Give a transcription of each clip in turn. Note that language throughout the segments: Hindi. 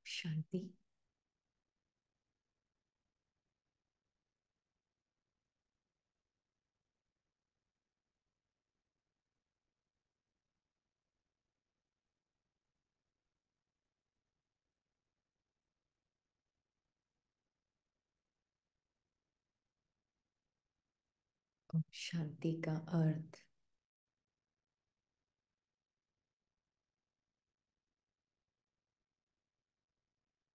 शांति। शांति का अर्थ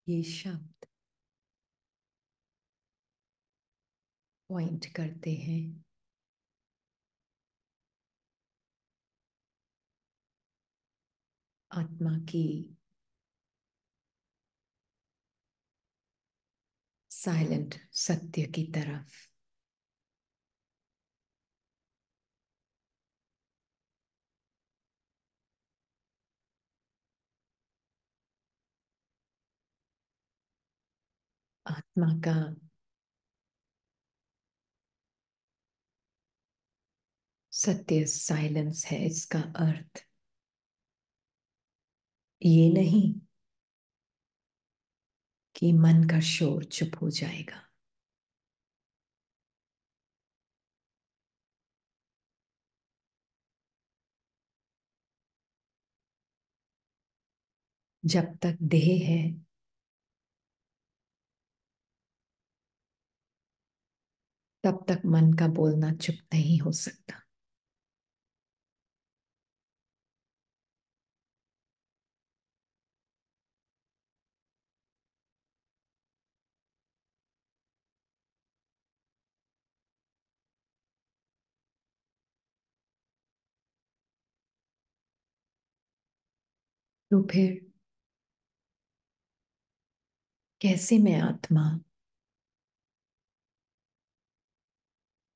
ये शब्द पॉइंट करते हैं आत्मा की साइलेंट सत्य की तरफ। आत्मा का सत्य साइलेंस है। इसका अर्थ ये नहीं कि मन का शोर चुप हो जाएगा। जब तक देह है तब तक मन का बोलना चुप नहीं हो सकता। तो फिर कैसे मैं आत्मा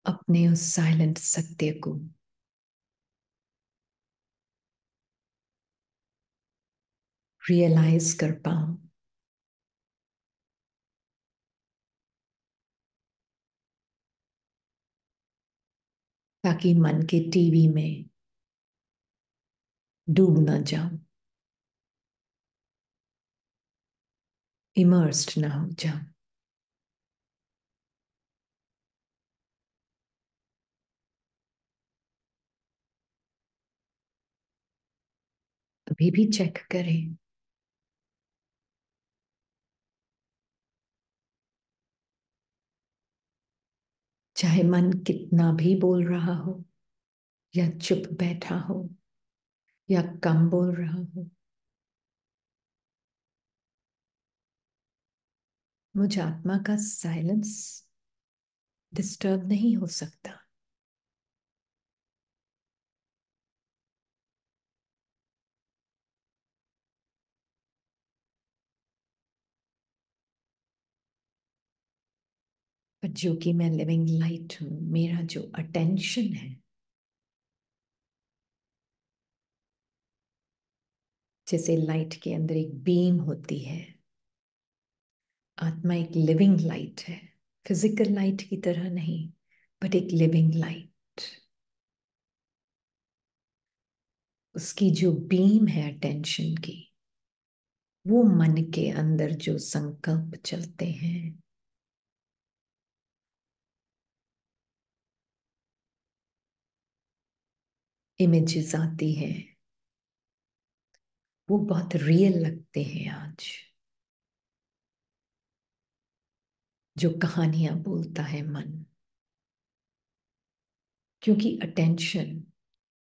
अपने उस साइलेंट सत्य को रियलाइज कर पाऊं? ताकि मन के टीवी में डूब ना जाऊं, इमर्स्ड ना हो जाऊं। अभी भी चेक करें। चाहे मन कितना भी बोल रहा हो या चुप बैठा हो या कम बोल रहा हो, मुझ आत्मा का साइलेंस डिस्टर्ब नहीं हो सकता। पर जो कि मैं लिविंग लाइट हूं, मेरा जो अटेंशन है, जैसे लाइट के अंदर एक बीम होती है, आत्मा एक लिविंग लाइट है। फिजिकल लाइट की तरह नहीं, बट एक लिविंग लाइट। उसकी जो बीम है अटेंशन की, वो मन के अंदर जो संकल्प चलते हैं, इमेजेस आती हैं, वो बहुत रियल लगते हैं आज। जो कहानियां बोलता है मन, क्योंकि अटेंशन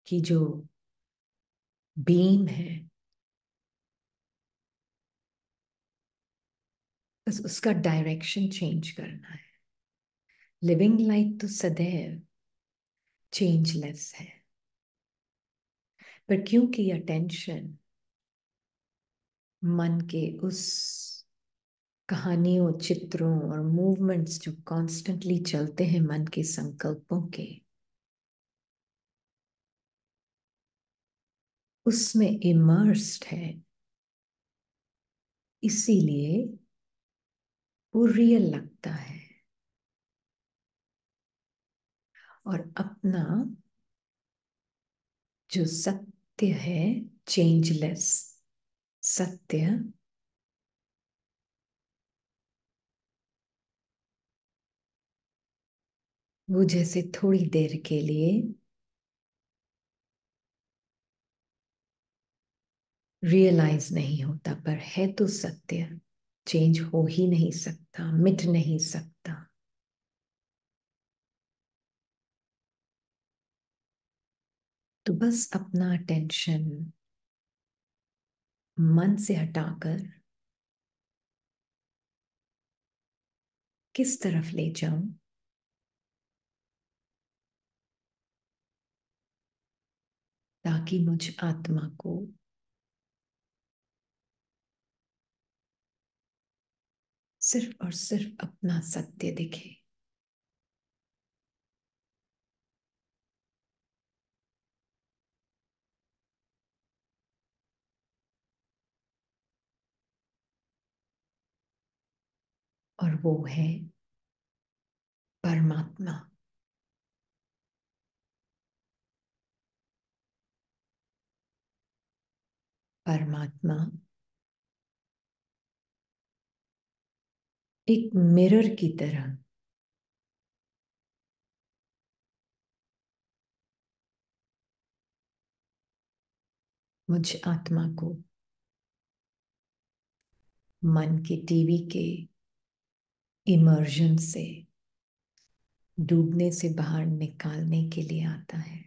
की जो बीम है, बस उसका डायरेक्शन चेंज करना है। लिविंग लाइट तो सदैव चेंजलेस है, पर क्योंकि अटेंशन मन के उस कहानियों, चित्रों और मूवमेंट्स जो कॉन्स्टेंटली चलते हैं मन के संकल्पों के, उसमें इमर्स्ड है, इसीलिए वो रियल लगता है। और अपना जो सत्य है, चेंजलेस सत्य, वो जैसे थोड़ी देर के लिए रियलाइज नहीं होता, पर है तो सत्य, चेंज हो ही नहीं सकता, मिट नहीं सकता। तो बस अपना अटेंशन मन से हटाकर किस तरफ ले जाऊं, ताकि मुझ आत्मा को सिर्फ और सिर्फ अपना सत्य दिखे। और वो है परमात्मा। परमात्मा एक मिरर की तरह मुझ आत्मा को मन के टीवी के इमर्जन से, डूबने से बाहर निकालने के लिए आता है।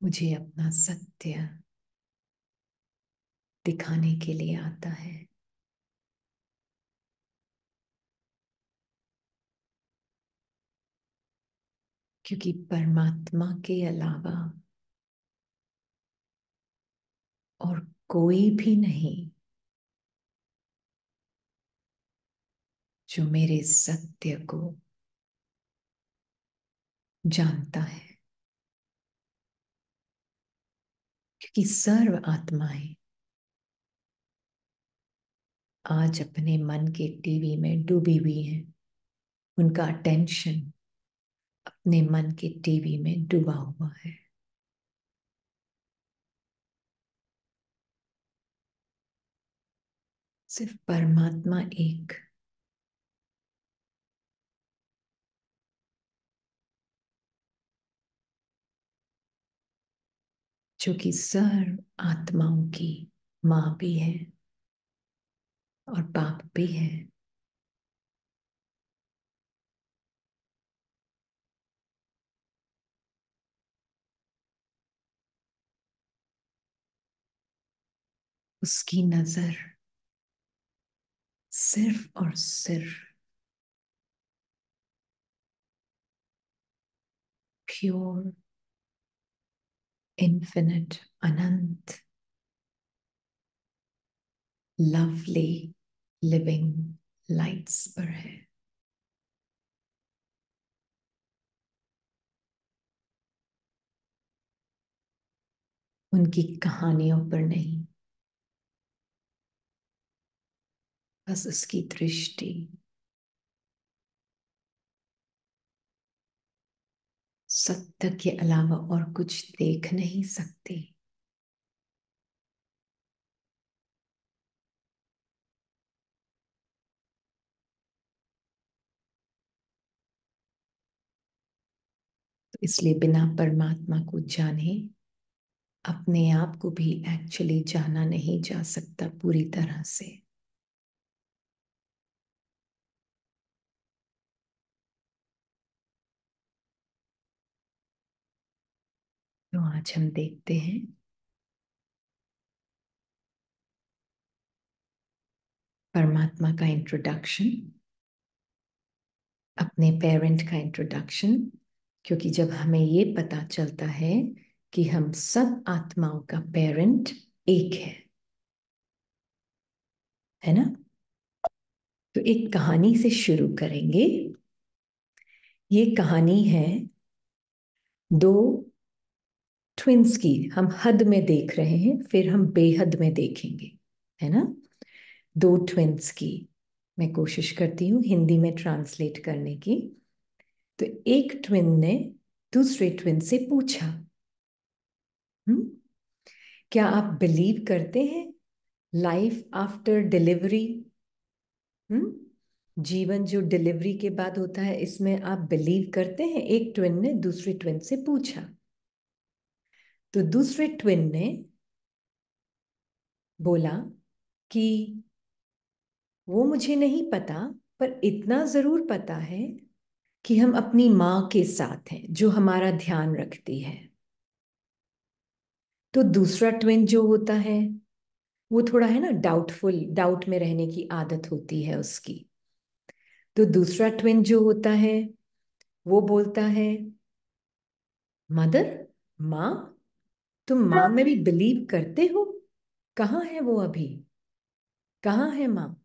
मुझे अपना सत्य दिखाने के लिए आता है। क्योंकि परमात्मा के अलावा और कोई भी नहीं जो मेरे सत्य को जानता है। क्योंकि सर्व आत्माएं आज अपने मन के टीवी में डूबी हुई हैं। उनका अटेंशन अपने मन के टीवी में डूबा हुआ है। सिर्फ परमात्मा एक जो कि सर्व आत्माओं की मां भी है और बाप भी है। उसकी नजर सिर्फ और सिर्फ प्योर इन्फिनिट अनंत लवली लिविंग लाइट्स पर है। उनकी कहानियों पर नहीं, बस उसकी दृष्टि सत्य के अलावा और कुछ देख नहीं सकती। तो इसलिए बिना परमात्मा को जाने अपने आप को भी एक्चुअली जाना नहीं जा सकता पूरी तरह से। तो आज हम देखते हैं परमात्मा का इंट्रोडक्शन, अपने पेरेंट का इंट्रोडक्शन। क्योंकि जब हमें ये पता चलता है कि हम सब आत्माओं का पेरेंट एक है ना, तो एक कहानी से शुरू करेंगे। ये कहानी है दो ट्विंस की। हम हद में देख रहे हैं, फिर हम बेहद में देखेंगे, है ना। दो ट्विंस की मैं कोशिश करती हूँ हिंदी में ट्रांसलेट करने की। तो एक ट्विन ने दूसरे ट्विन से पूछा, क्या आप बिलीव करते हैं लाइफ आफ्टर डिलीवरी, जीवन जो डिलीवरी के बाद होता है, इसमें आप बिलीव करते हैं? एक ट्विन ने दूसरे ट्विन से पूछा, तो दूसरे ट्विन ने बोला कि वो मुझे नहीं पता, पर इतना जरूर पता है कि हम अपनी माँ के साथ हैं जो हमारा ध्यान रखती है। तो दूसरा ट्विन जो होता है वो थोड़ा है ना डाउटफुल, डाउट में रहने की आदत होती है उसकी। तो दूसरा ट्विन जो होता है वो बोलता है, मदर, माँ, तुम माँ में भी बिलीव करते हो? कहाँ है वो अभी? कहाँ है माँ?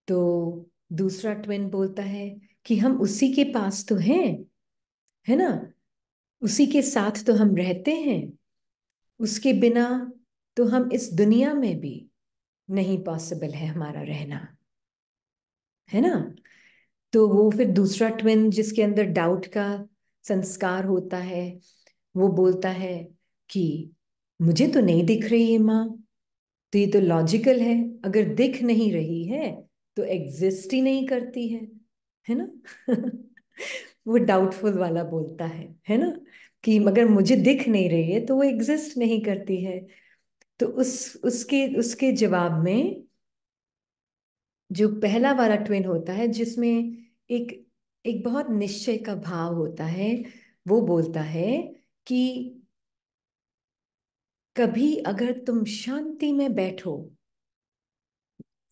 तो दूसरा ट्विन बोलता है कि हम उसी के पास तो हैं, है ना, उसी के साथ तो हम रहते हैं, उसके बिना तो हम इस दुनिया में भी नहीं पॉसिबल है हमारा रहना, है ना। तो वो फिर दूसरा ट्विन जिसके अंदर डाउट का संस्कार होता है वो बोलता है कि मुझे तो नहीं दिख रही है माँ। तो ये तो लॉजिकल है, अगर दिख नहीं रही है तो एग्जिस्ट ही नहीं करती है ना। वो डाउटफुल वाला बोलता है ना, कि मगर मुझे दिख नहीं रही है तो वो एग्जिस्ट नहीं करती है। तो उसके उसके जवाब में जो पहला वाला ट्विन होता है, जिसमें एक एक बहुत निश्चय का भाव होता है, वो बोलता है कि कभी अगर तुम शांति में बैठो,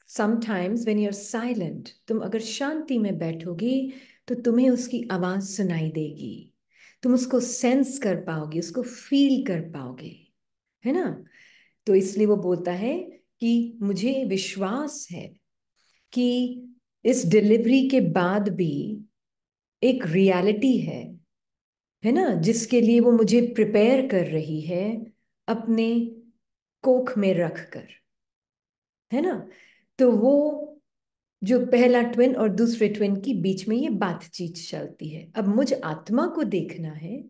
sometimes when you are silent, तुम अगर शांति में बैठोगी तो तुम्हें उसकी आवाज सुनाई देगी, तुम उसको सेंस कर पाओगे, उसको फील कर पाओगे, है ना। तो इसलिए वो बोलता है कि मुझे विश्वास है कि इस डिलीवरी के बाद भी एक रियलिटी है ना, जिसके लिए वो मुझे प्रिपेयर कर रही है अपने कोख में रख कर, है ना। तो वो जो पहला ट्विन और दूसरे ट्विन की बीच में ये बातचीत चलती है। अब मुझ आत्मा को देखना है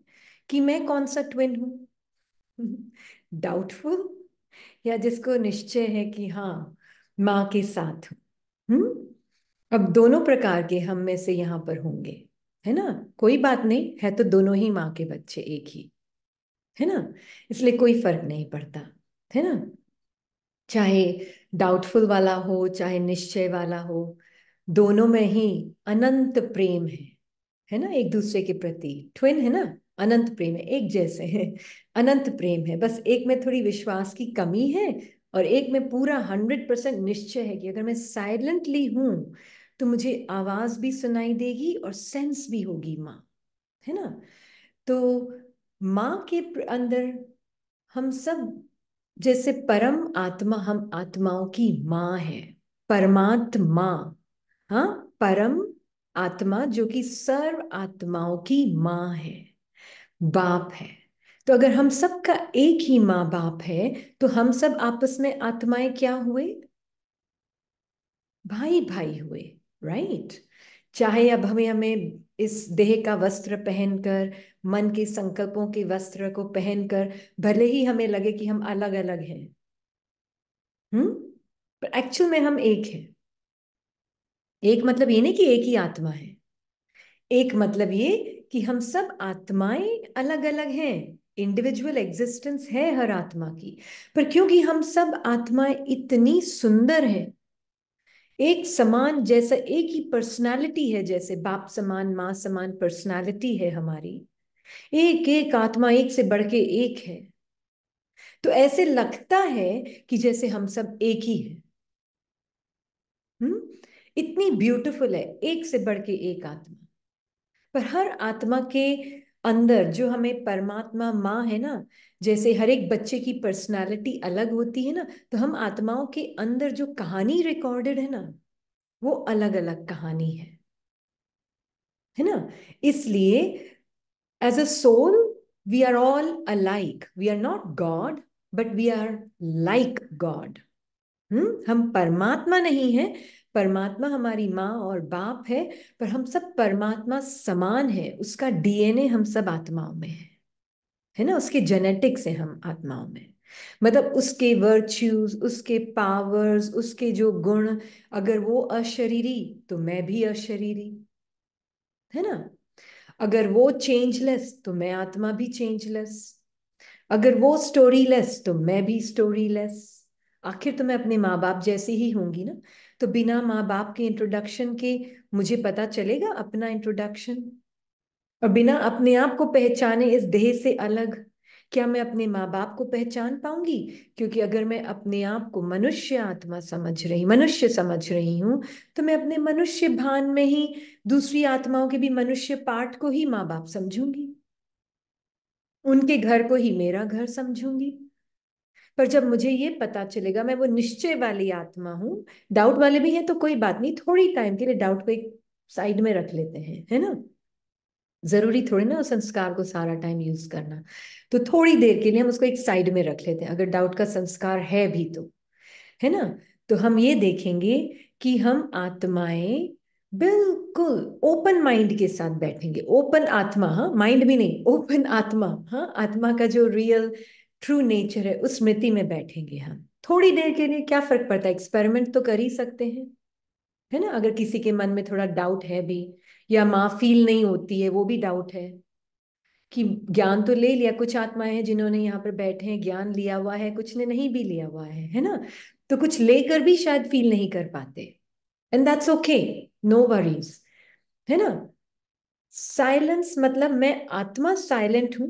कि मैं कौन सा ट्विन हूं, डाउटफुल या जिसको निश्चय है कि हाँ माँ के साथ हूं। अब दोनों प्रकार के हम में से यहाँ पर होंगे, है ना। कोई बात नहीं है, तो दोनों ही माँ के बच्चे एक ही, है ना, इसलिए कोई फर्क नहीं पड़ता, है ना। चाहे डाउटफुल वाला हो चाहे निश्चय वाला हो, दोनों में ही अनंत प्रेम है ना, एक दूसरे के प्रति। ट्विन है ना, अनंत प्रेम है, एक जैसे है, अनंत प्रेम है, बस एक में थोड़ी विश्वास की कमी है और एक में पूरा 100% निश्चय है कि अगर मैं साइलेंटली हूं तो मुझे आवाज भी सुनाई देगी और सेंस भी होगी माँ, है ना। तो माँ के अंदर हम सब जैसे परम आत्मा, हम आत्माओं की माँ है, परमात्मा, हाँ, परम आत्मा जो कि सर्व आत्माओं की माँ है, बाप है। तो अगर हम सबका एक ही माँ बाप है तो हम सब आपस में आत्माएं क्या हुए? भाई भाई हुए, राइट। चाहे अब हमें हमें इस देह का वस्त्र पहनकर, मन के संकल्पों के वस्त्र को पहनकर भले ही हमें लगे कि हम अलग अलग हैं, हम्म, पर एक्चुअल में हम एक हैं। एक मतलब ये नहीं कि एक ही आत्मा है, एक मतलब ये कि हम सब आत्माएं अलग अलग हैं, इंडिविजुअल एग्जिस्टेंस है हर आत्मा की। पर क्योंकि हम सब आत्माएं इतनी सुंदर हैं, एक समान, जैसा एक ही पर्सनालिटी है, जैसे बाप समान माँ समान पर्सनालिटी है हमारी, एक एक आत्मा एक से बढ़ के एक है, तो ऐसे लगता है कि जैसे हम सब एक ही हैं। हम्म, इतनी ब्यूटीफुल है एक से बढ़ के एक आत्मा। पर हर आत्मा के अंदर जो हमें परमात्मा माँ है ना, जैसे हर एक बच्चे की पर्सनालिटी अलग होती है ना, तो हम आत्माओं के अंदर जो कहानी रिकॉर्डेड है ना, वो अलग अलग कहानी है ना। इसलिए as a soul we are all alike, we are not God but we are like God. हम परमात्मा नहीं है, परमात्मा हमारी माँ और बाप है, पर हम सब परमात्मा समान है, उसका डीएनए हम सब आत्माओं में है ना, उसके जेनेटिक्स है हम आत्माओं में। मतलब उसके वर्च्यूज, उसके पावर्स, उसके जो गुण, अगर वो अशरीरी तो मैं भी अशरीरी, है ना। अगर वो चेंजलेस तो मैं आत्मा भी चेंजलेस। अगर वो स्टोरीलेस तो मैं भी स्टोरीलेस। आखिर तो मैं अपने माँ बाप जैसी ही होंगी ना। तो बिना माँ बाप के इंट्रोडक्शन के मुझे पता चलेगा अपना इंट्रोडक्शन? और बिना अपने आप को पहचाने इस देह से अलग क्या मैं अपने माँ बाप को पहचान पाऊंगी? क्योंकि अगर मैं अपने आप को मनुष्य समझ रही हूं, तो मैं अपने मनुष्य भान में ही दूसरी आत्माओं के भी मनुष्य पार्ट को ही माँ बाप समझूंगी, उनके घर को ही मेरा घर समझूंगी। पर जब मुझे ये पता चलेगा मैं वो निश्चय वाली आत्मा हूं, डाउट वाले भी हैं तो कोई बात नहीं, थोड़ी टाइम के लिए डाउट को एक साइड में रख लेते हैं, है ना। जरूरी थोड़ी ना उस संस्कार को सारा टाइम यूज करना। तो थोड़ी देर के लिए हम उसको एक साइड में रख लेते हैं, अगर डाउट का संस्कार है भी तो, है ना। तो हम ये देखेंगे कि हम आत्माएं बिल्कुल ओपन माइंड के साथ बैठेंगे। ओपन आत्मा, हाँ, माइंड भी नहीं, ओपन आत्मा, हाँ, आत्मा का जो रियल ट्रू नेचर है उस स्मृति में बैठेंगे हम थोड़ी देर के लिए। क्या फर्क पड़ता है, एक्सपेरिमेंट तो कर ही सकते हैं, है ना। अगर किसी के मन में थोड़ा डाउट है भी, या माँ फील नहीं होती है, वो भी डाउट है कि ज्ञान तो ले लिया, कुछ आत्माएं हैं जिन्होंने यहाँ पर बैठे हैं ज्ञान लिया हुआ है, कुछ ने नहीं भी लिया हुआ है ना। तो कुछ लेकर भी शायद फील नहीं कर पाते, and that's okay, no worries, है ना। साइलेंस मतलब मैं आत्मा साइलेंट हूं,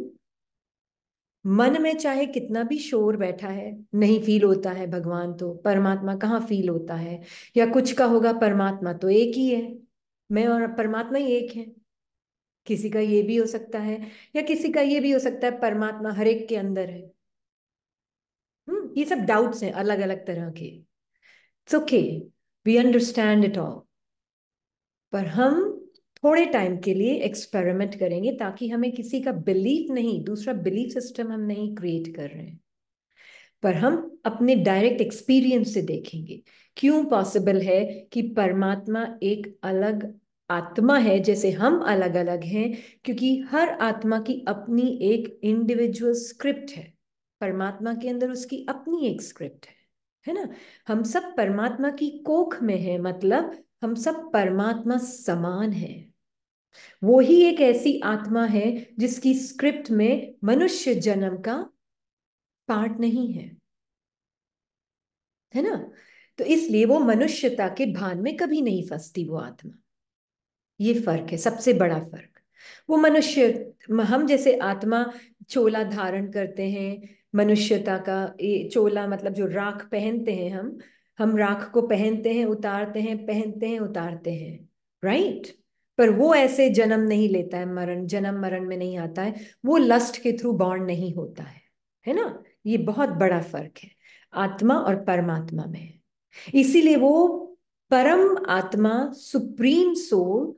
मन में चाहे कितना भी शोर बैठा है नहीं फील होता है, भगवान तो परमात्मा कहाँ फील होता है। या कुछ का होगा, परमात्मा तो एक ही है, मैं और परमात्मा ही एक है। किसी का ये भी हो सकता है, या किसी का ये भी हो सकता है परमात्मा हर एक के अंदर है। ये सब डाउट्स हैं अलग अलग तरह के। It's okay, we understand it all. पर हम थोड़े टाइम के लिए एक्सपेरिमेंट करेंगे, ताकि हमें किसी का बिलीफ नहीं, दूसरा बिलीफ सिस्टम हम नहीं क्रिएट कर रहे हैं, पर हम अपने डायरेक्ट एक्सपीरियंस से देखेंगे क्यों पॉसिबल है कि परमात्मा एक अलग आत्मा है जैसे हम अलग अलग हैं। क्योंकि हर आत्मा की अपनी एक इंडिविजुअल स्क्रिप्ट है, परमात्मा के अंदर उसकी अपनी एक स्क्रिप्ट है ना। हम सब परमात्मा की कोख में है, मतलब हम सब परमात्मा समान है। वो ही एक ऐसी आत्मा है जिसकी स्क्रिप्ट में मनुष्य जन्म का पार्ट नहीं है ना। तो इसलिए वो मनुष्यता के भान में कभी नहीं फंसती वो आत्मा। ये फर्क है, सबसे बड़ा फर्क। वो मनुष्य, हम जैसे आत्मा चोला धारण करते हैं मनुष्यता का, ये चोला मतलब जो राख पहनते हैं हम राख को पहनते हैं उतारते हैं, पहनते हैं उतारते हैं, राइट। पर वो ऐसे जन्म नहीं लेता है, मरण जन्म मरण में नहीं आता है, वो लस्ट के थ्रू बॉर्न नहीं होता है ना। ये बहुत बड़ा फर्क है आत्मा और परमात्मा में। इसीलिए वो परम आत्मा, सुप्रीम सोल,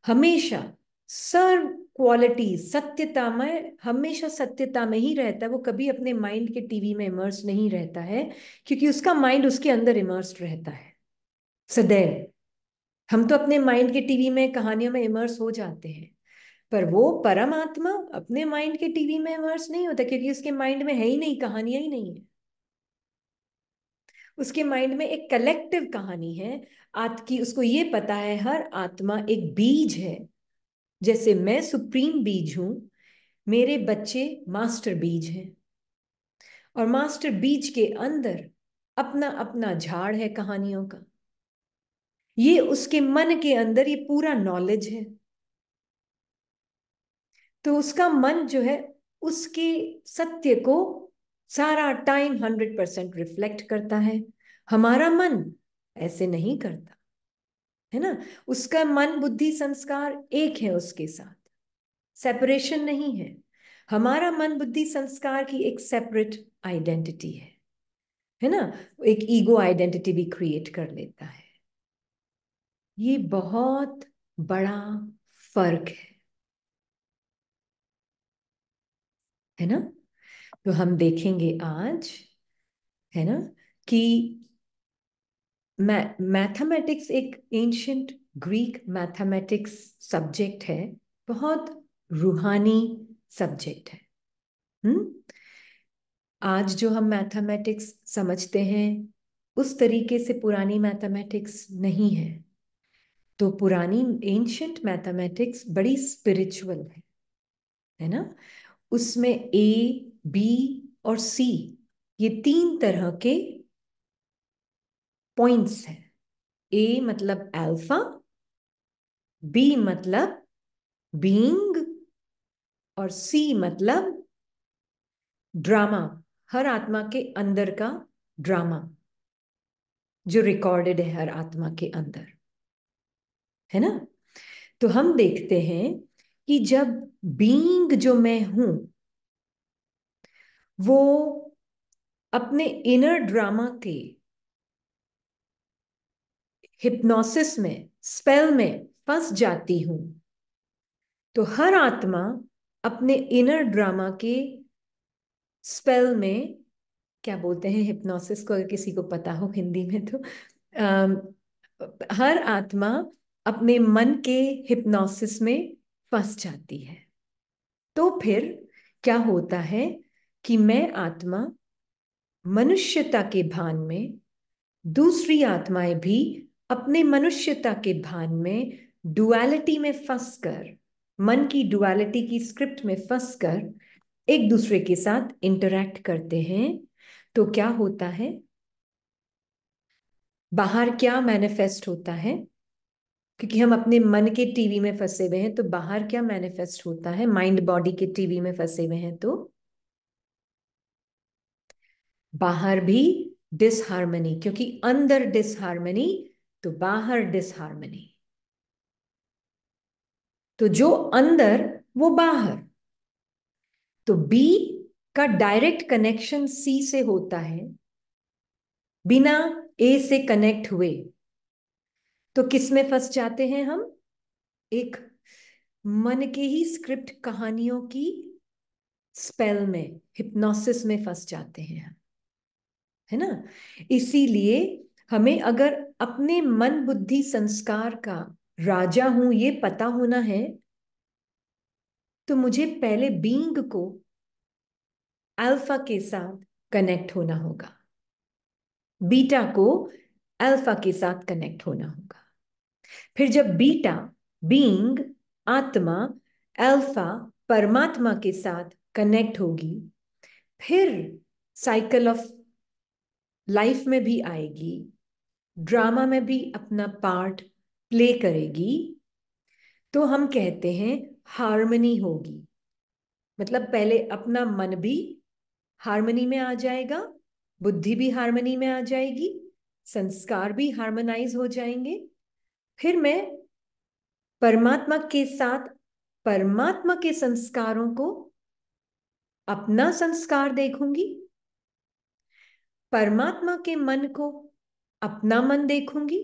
हमेशा सर्व क्वालिटी सत्यता में, हमेशा सत्यता में ही रहता है। वो कभी अपने माइंड के टीवी में इमर्स नहीं रहता है, क्योंकि उसका माइंड उसके अंदर इमर्स्ड रहता है सदैव। हम तो अपने माइंड के टीवी में कहानियों में इमर्स हो जाते हैं, पर वो परम आत्मा अपने माइंड के टीवी में इमर्स नहीं होता, क्योंकि उसके माइंड में है ही नहीं, कहानियां ही नहीं है। उसके माइंड में एक कलेक्टिव कहानी है आत की, उसको ये पता है हर आत्मा एक बीज है। जैसे मैं सुप्रीम बीज हूं, मेरे बच्चे मास्टर बीज हैं, और मास्टर बीज के अंदर अपना अपना झाड़ है कहानियों का। ये उसके मन के अंदर ये पूरा नॉलेज है। तो उसका मन जो है उसके सत्य को सारा टाइम 100% रिफ्लेक्ट करता है। हमारा मन ऐसे नहीं करता, है ना। उसका मन बुद्धि संस्कार एक है, उसके साथ सेपरेशन नहीं है। हमारा मन बुद्धि संस्कार की एक सेपरेट आइडेंटिटी है ना। एक ईगो आइडेंटिटी भी क्रिएट कर लेता है। ये बहुत बड़ा फर्क है ना। तो हम देखेंगे आज, है ना, कि मैथमेटिक्स एक एंशियंट ग्रीक मैथमेटिक्स सब्जेक्ट है, बहुत रूहानी सब्जेक्ट है। हम्म आज जो हम मैथमेटिक्स समझते हैं उस तरीके से पुरानी मैथमेटिक्स नहीं है। तो पुरानी एंशंट मैथमेटिक्स बड़ी स्पिरिचुअल है ना। उसमें ए, बी और सी, ये तीन तरह के पॉइंट्स हैं। ए मतलब अल्फा, बी मतलब बीइंग, और सी मतलब ड्रामा, हर आत्मा के अंदर का ड्रामा जो रिकॉर्डेड है हर आत्मा के अंदर, है ना। तो हम देखते हैं कि जब बीइंग जो मैं हूं वो अपने इनर ड्रामा के हिप्नोसिस में, स्पेल में फंस जाती हूं, तो हर आत्मा अपने इनर ड्रामा के स्पेल में, क्या बोलते हैं हिप्नोसिस को, अगर किसी को पता हो हिंदी में तो, हर आत्मा अपने मन के हिप्नोसिस में फंस जाती है। तो फिर क्या होता है कि मैं आत्मा मनुष्यता के भान में, दूसरी आत्माएं भी अपने मनुष्यता के भान में डुअलिटी में फंसकर, मन की डुअलिटी की स्क्रिप्ट में फंसकर एक दूसरे के साथ इंटरैक्ट करते हैं। तो क्या होता है, बाहर क्या मैनिफेस्ट होता है, क्योंकि हम अपने मन के टीवी में फंसे हुए हैं, तो बाहर क्या मैनिफेस्ट होता है, माइंड बॉडी के टीवी में फंसे हुए हैं तो बाहर भी डिसहार्मनी, क्योंकि अंदर डिसहार्मनी तो बाहर डिसहार्मनी। तो जो अंदर वो बाहर। तो बी का डायरेक्ट कनेक्शन सी से होता है बिना ए से कनेक्ट हुए। तो किस में फंस जाते हैं हम, एक मन के ही स्क्रिप्ट कहानियों की स्पेल में, हिप्नोसिस में फंस जाते हैं हम, है ना। इसीलिए हमें अगर अपने मन बुद्धि संस्कार का राजा हूं ये पता होना है, तो मुझे पहले बीइंग को अल्फा के साथ कनेक्ट होना होगा, बीटा को अल्फा के साथ कनेक्ट होना होगा। फिर जब बीटा, बीइंग, आत्मा, अल्फा, परमात्मा के साथ कनेक्ट होगी, फिर साइकिल ऑफ लाइफ में भी आएगी, ड्रामा में भी अपना पार्ट प्ले करेगी। तो हम कहते हैं हार्मनी होगी। मतलब पहले अपना मन भी हार्मनी में आ जाएगा, बुद्धि भी हार्मनी में आ जाएगी, संस्कार भी हार्मोनाइज हो जाएंगे। फिर मैं परमात्मा के साथ परमात्मा के संस्कारों को अपना संस्कार देखूंगी, परमात्मा के मन को अपना मन देखूंगी,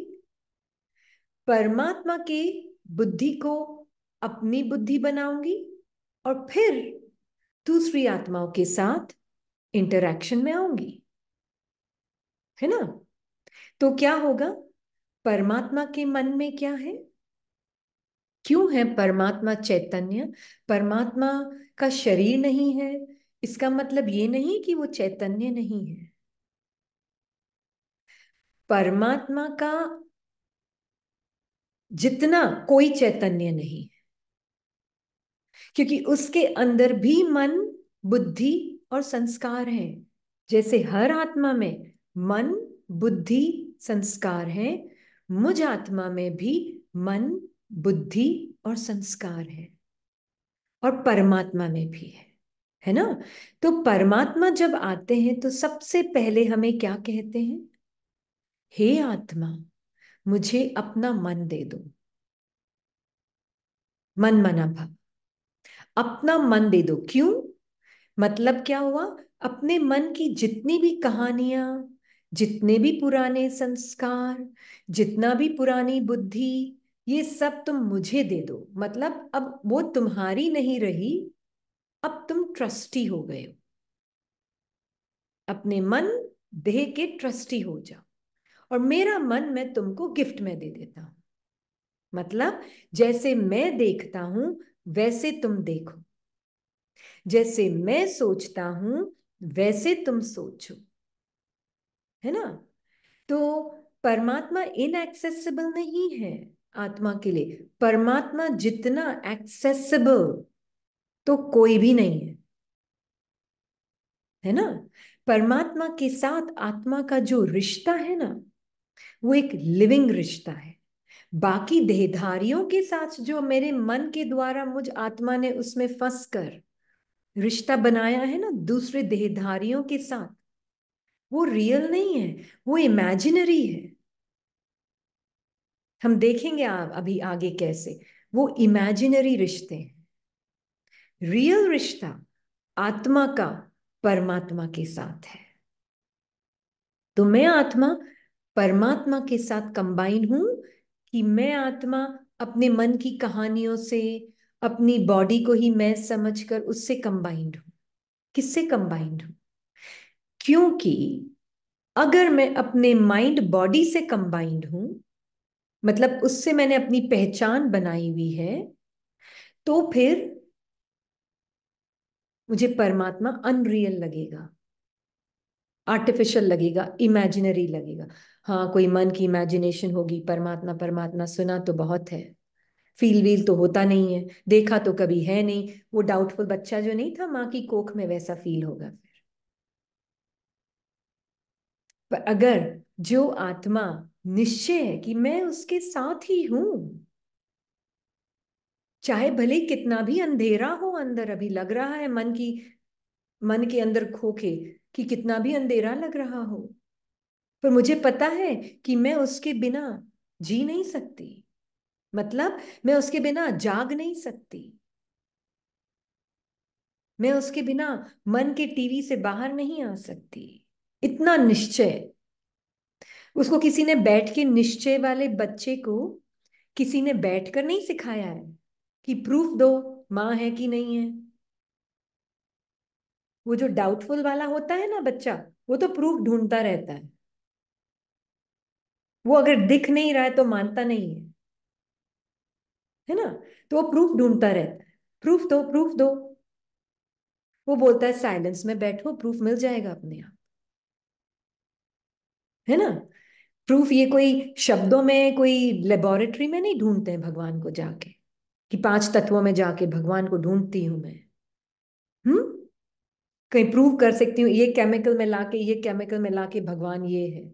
परमात्मा के बुद्धि को अपनी बुद्धि बनाऊंगी, और फिर दूसरी आत्माओं के साथ इंटरैक्शन में आऊंगी, है ना। तो क्या होगा, परमात्मा के मन में क्या है, क्यों है परमात्मा चैतन्य। परमात्मा का शरीर नहीं है, इसका मतलब ये नहीं कि वो चैतन्य नहीं है। परमात्मा का जितना कोई चैतन्य नहीं है, क्योंकि उसके अंदर भी मन, बुद्धि और संस्कार हैं। जैसे हर आत्मा में मन, बुद्धि, संस्कार है, मुझ आत्मा में भी मन, बुद्धि और संस्कार है, और परमात्मा में भी है ना। तो परमात्मा जब आते हैं तो सबसे पहले हमें क्या कहते हैं, हे आत्मा मुझे अपना मन दे दो। मन मना भाव, अपना मन दे दो। क्यों, मतलब क्या हुआ, अपने मन की जितनी भी कहानियां, जितने भी पुराने संस्कार, जितना भी पुरानी बुद्धि, ये सब तुम मुझे दे दो। मतलब अब वो तुम्हारी नहीं रही, अब तुम ट्रस्टी हो गए हो, अपने मन देह के ट्रस्टी हो जाओ, और मेरा मन मैं तुमको गिफ्ट में दे देता हूं। मतलब जैसे मैं देखता हूं वैसे तुम देखो, जैसे मैं सोचता हूं वैसे तुम सोचो, है ना। तो परमात्मा इनएक्सेसिबल नहीं है आत्मा के लिए। परमात्मा जितना एक्सेसिबल तो कोई भी नहीं है ना। परमात्मा के साथ आत्मा का जो रिश्ता है ना, वो एक लिविंग रिश्ता है। बाकी देहधारियों के साथ जो मेरे मन के द्वारा मुझ आत्मा ने उसमें फंस कर रिश्ता बनाया है ना दूसरे देहधारियों के साथ, वो रियल नहीं है, वो इमेजिनरी है। हम देखेंगे अभी आगे कैसे वो इमेजिनरी रिश्ते हैं। रियल रिश्ता आत्मा का परमात्मा के साथ है। तो मैं आत्मा परमात्मा के साथ कंबाइन हूं कि मैं आत्मा अपने मन की कहानियों से, अपनी बॉडी को ही मैं समझकर उससे कंबाइंड हूं। किससे कंबाइंड हूं? क्योंकि अगर मैं अपने माइंड बॉडी से कंबाइंड हूं, मतलब उससे मैंने अपनी पहचान बनाई हुई है, तो फिर मुझे परमात्मा अनरियल लगेगा, आर्टिफिशियल लगेगा, इमेजिनरी लगेगा। हाँ, कोई मन की इमेजिनेशन होगी, परमात्मा परमात्मा सुना तो बहुत है, फील वील तो होता नहीं है, देखा तो कभी है नहीं। वो डाउटफुल बच्चा जो नहीं था माँ की कोख में, वैसा फील होगा फिर। पर अगर जो आत्मा निश्चय है कि मैं उसके साथ ही हूं, चाहे भले कितना भी अंधेरा हो अंदर, अभी लग रहा है मन के अंदर खोके कि कितना भी अंधेरा लग रहा हो, पर मुझे पता है कि मैं उसके बिना जी नहीं सकती। मतलब मैं उसके बिना जाग नहीं सकती, मैं उसके बिना मन के टीवी से बाहर नहीं आ सकती। इतना निश्चय। उसको किसी ने बैठ के, निश्चय वाले बच्चे को किसी ने बैठकर नहीं सिखाया है कि प्रूफ दो मां है कि नहीं है। वो जो डाउटफुल वाला होता है ना बच्चा, वो तो प्रूफ ढूंढता रहता है। वो अगर दिख नहीं रहा है तो मानता नहीं है ना। तो वो प्रूफ ढूंढता रहता है, प्रूफ दो प्रूफ दो। वो बोलता है साइलेंस में बैठो, प्रूफ मिल जाएगा अपने आप, है ना। प्रूफ ये कोई शब्दों में, कोई लेबोरेटरी में नहीं ढूंढते हैं भगवान को जाके, कि पांच तत्वों में जाके भगवान को ढूंढती हूं मैं। हम्म। कहीं प्रूव कर सकती हूँ ये केमिकल में लाके, ये केमिकल में लाके भगवान ये है।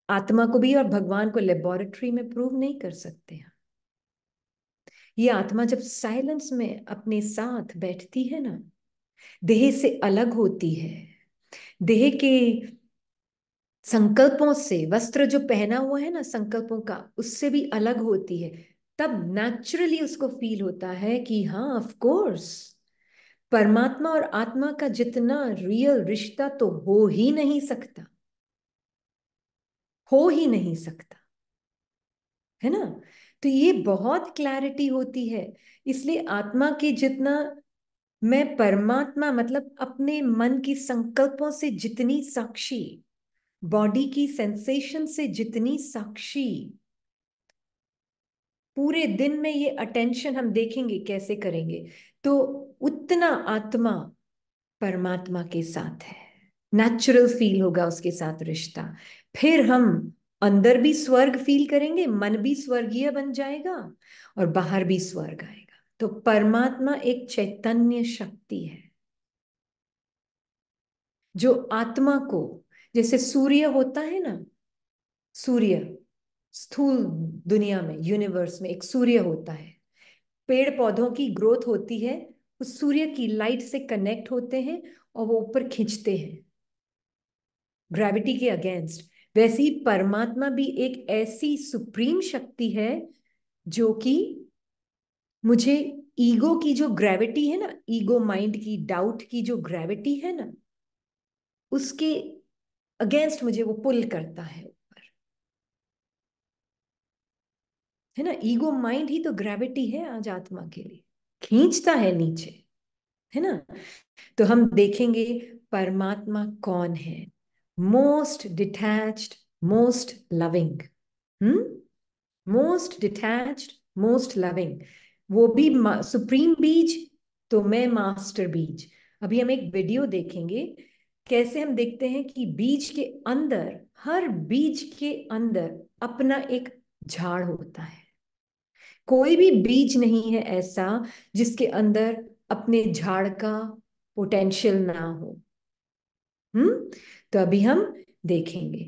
आत्मा को भी और भगवान को लेबोरेटरी में प्रूव नहीं कर सकते हैं। ये आत्मा जब साइलेंस में अपने साथ बैठती है ना, देह से अलग होती है, देह के संकल्पों से, वस्त्र जो पहना हुआ है ना संकल्पों का, उससे भी अलग होती है, तब नेचुरली उसको फील होता है कि हाँ ऑफ कोर्स परमात्मा और आत्मा का जितना रियल रिश्ता तो हो ही नहीं सकता, हो ही नहीं सकता, है ना। तो ये बहुत क्लैरिटी होती है। इसलिए आत्मा के जितना मैं परमात्मा, मतलब अपने मन की संकल्पों से जितनी साक्षी, बॉडी की सेंसेशन से जितनी साक्षी, पूरे दिन में ये अटेंशन हम देखेंगे कैसे करेंगे, तो उतना आत्मा परमात्मा के साथ है। नेचुरल फील होगा उसके साथ रिश्ता। फिर हम अंदर भी स्वर्ग फील करेंगे, मन भी स्वर्गीय बन जाएगा और बाहर भी स्वर्ग आएगा। तो परमात्मा एक चैतन्य शक्ति है जो आत्मा को, जैसे सूर्य होता है ना, सूर्य स्थूल दुनिया में, यूनिवर्स में एक सूर्य होता है, पेड़ पौधों की ग्रोथ होती है, उस सूर्य की लाइट से कनेक्ट होते हैं और वो ऊपर खींचते हैं ग्रेविटी के अगेंस्ट। वैसे ही परमात्मा भी एक ऐसी सुप्रीम शक्ति है जो कि मुझे ईगो की जो ग्रेविटी है ना, ईगो माइंड की, डाउट की जो ग्रेविटी है ना, उसके अगेंस्ट मुझे वो पुल करता है ऊपर, है ना। ईगो माइंड ही तो ग्रेविटी है आज आत्मा के लिए, खींचता है नीचे, है ना। तो हम देखेंगे परमात्मा कौन है। Most detached, most loving. Most detached, most loving. वो भी सुप्रीम बीज, तो मैं मास्टर बीज। अभी हम एक वीडियो देखेंगे कैसे हम देखते हैं कि बीज के अंदर, हर बीज के अंदर अपना एक झाड़ होता है। कोई भी बीज नहीं है ऐसा जिसके अंदर अपने झाड़ का पोटेंशियल ना हो। तो अभी हम देखेंगे।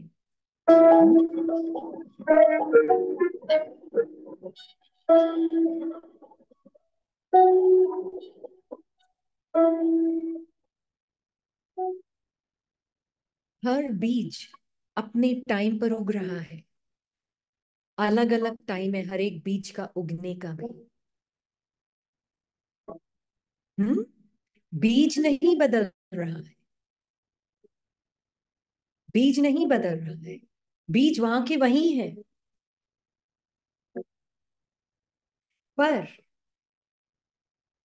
हर बीज अपने टाइम पर उग रहा है। अलग अलग टाइम है हर एक बीज का उगने का भी। हम्म बीज नहीं बदल रहा है। बीज नहीं बदल रहा है। बीज वहां के वही है। पर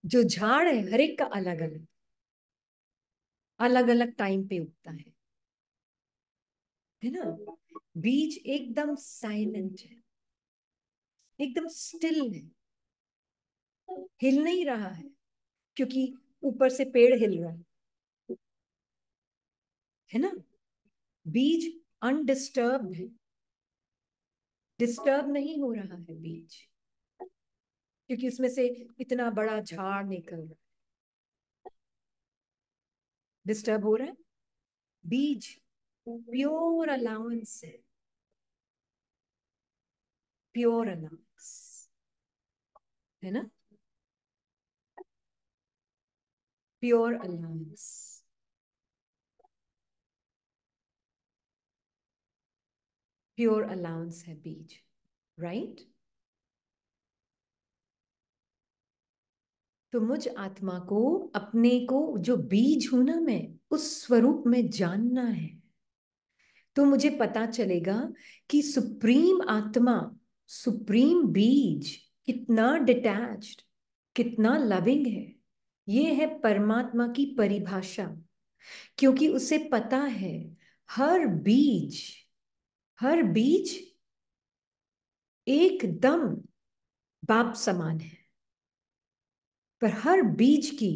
जो झाड़ है हर एक का अलग अलग, अलग अलग टाइम पे उगता है ना। बीज एकदम साइलेंट है, एकदम स्टिल है, हिल नहीं रहा है, क्योंकि ऊपर से पेड़ हिल रहा है ना। बीज अनडिस्टर्ब है, डिस्टर्ब नहीं हो रहा है बीज, क्योंकि उसमें से इतना बड़ा झाड़ निकल रहा है। डिस्टर्ब हो रहा है। बीज प्योर अलाउंस है, प्योर अलाउंस है ना, प्योर अलाउंस। प्योर अलाउंस है बीज, राइट। तो मुझ आत्मा को, अपने को, जो बीज हूं ना मैं, उस स्वरूप में जानना है। तो मुझे पता चलेगा कि सुप्रीम आत्मा, सुप्रीम बीज कितना डिटैच्ड, कितना लविंग है। ये है परमात्मा की परिभाषा। क्योंकि उसे पता है हर बीज, हर बीज एकदम बाप समान है, पर हर बीज की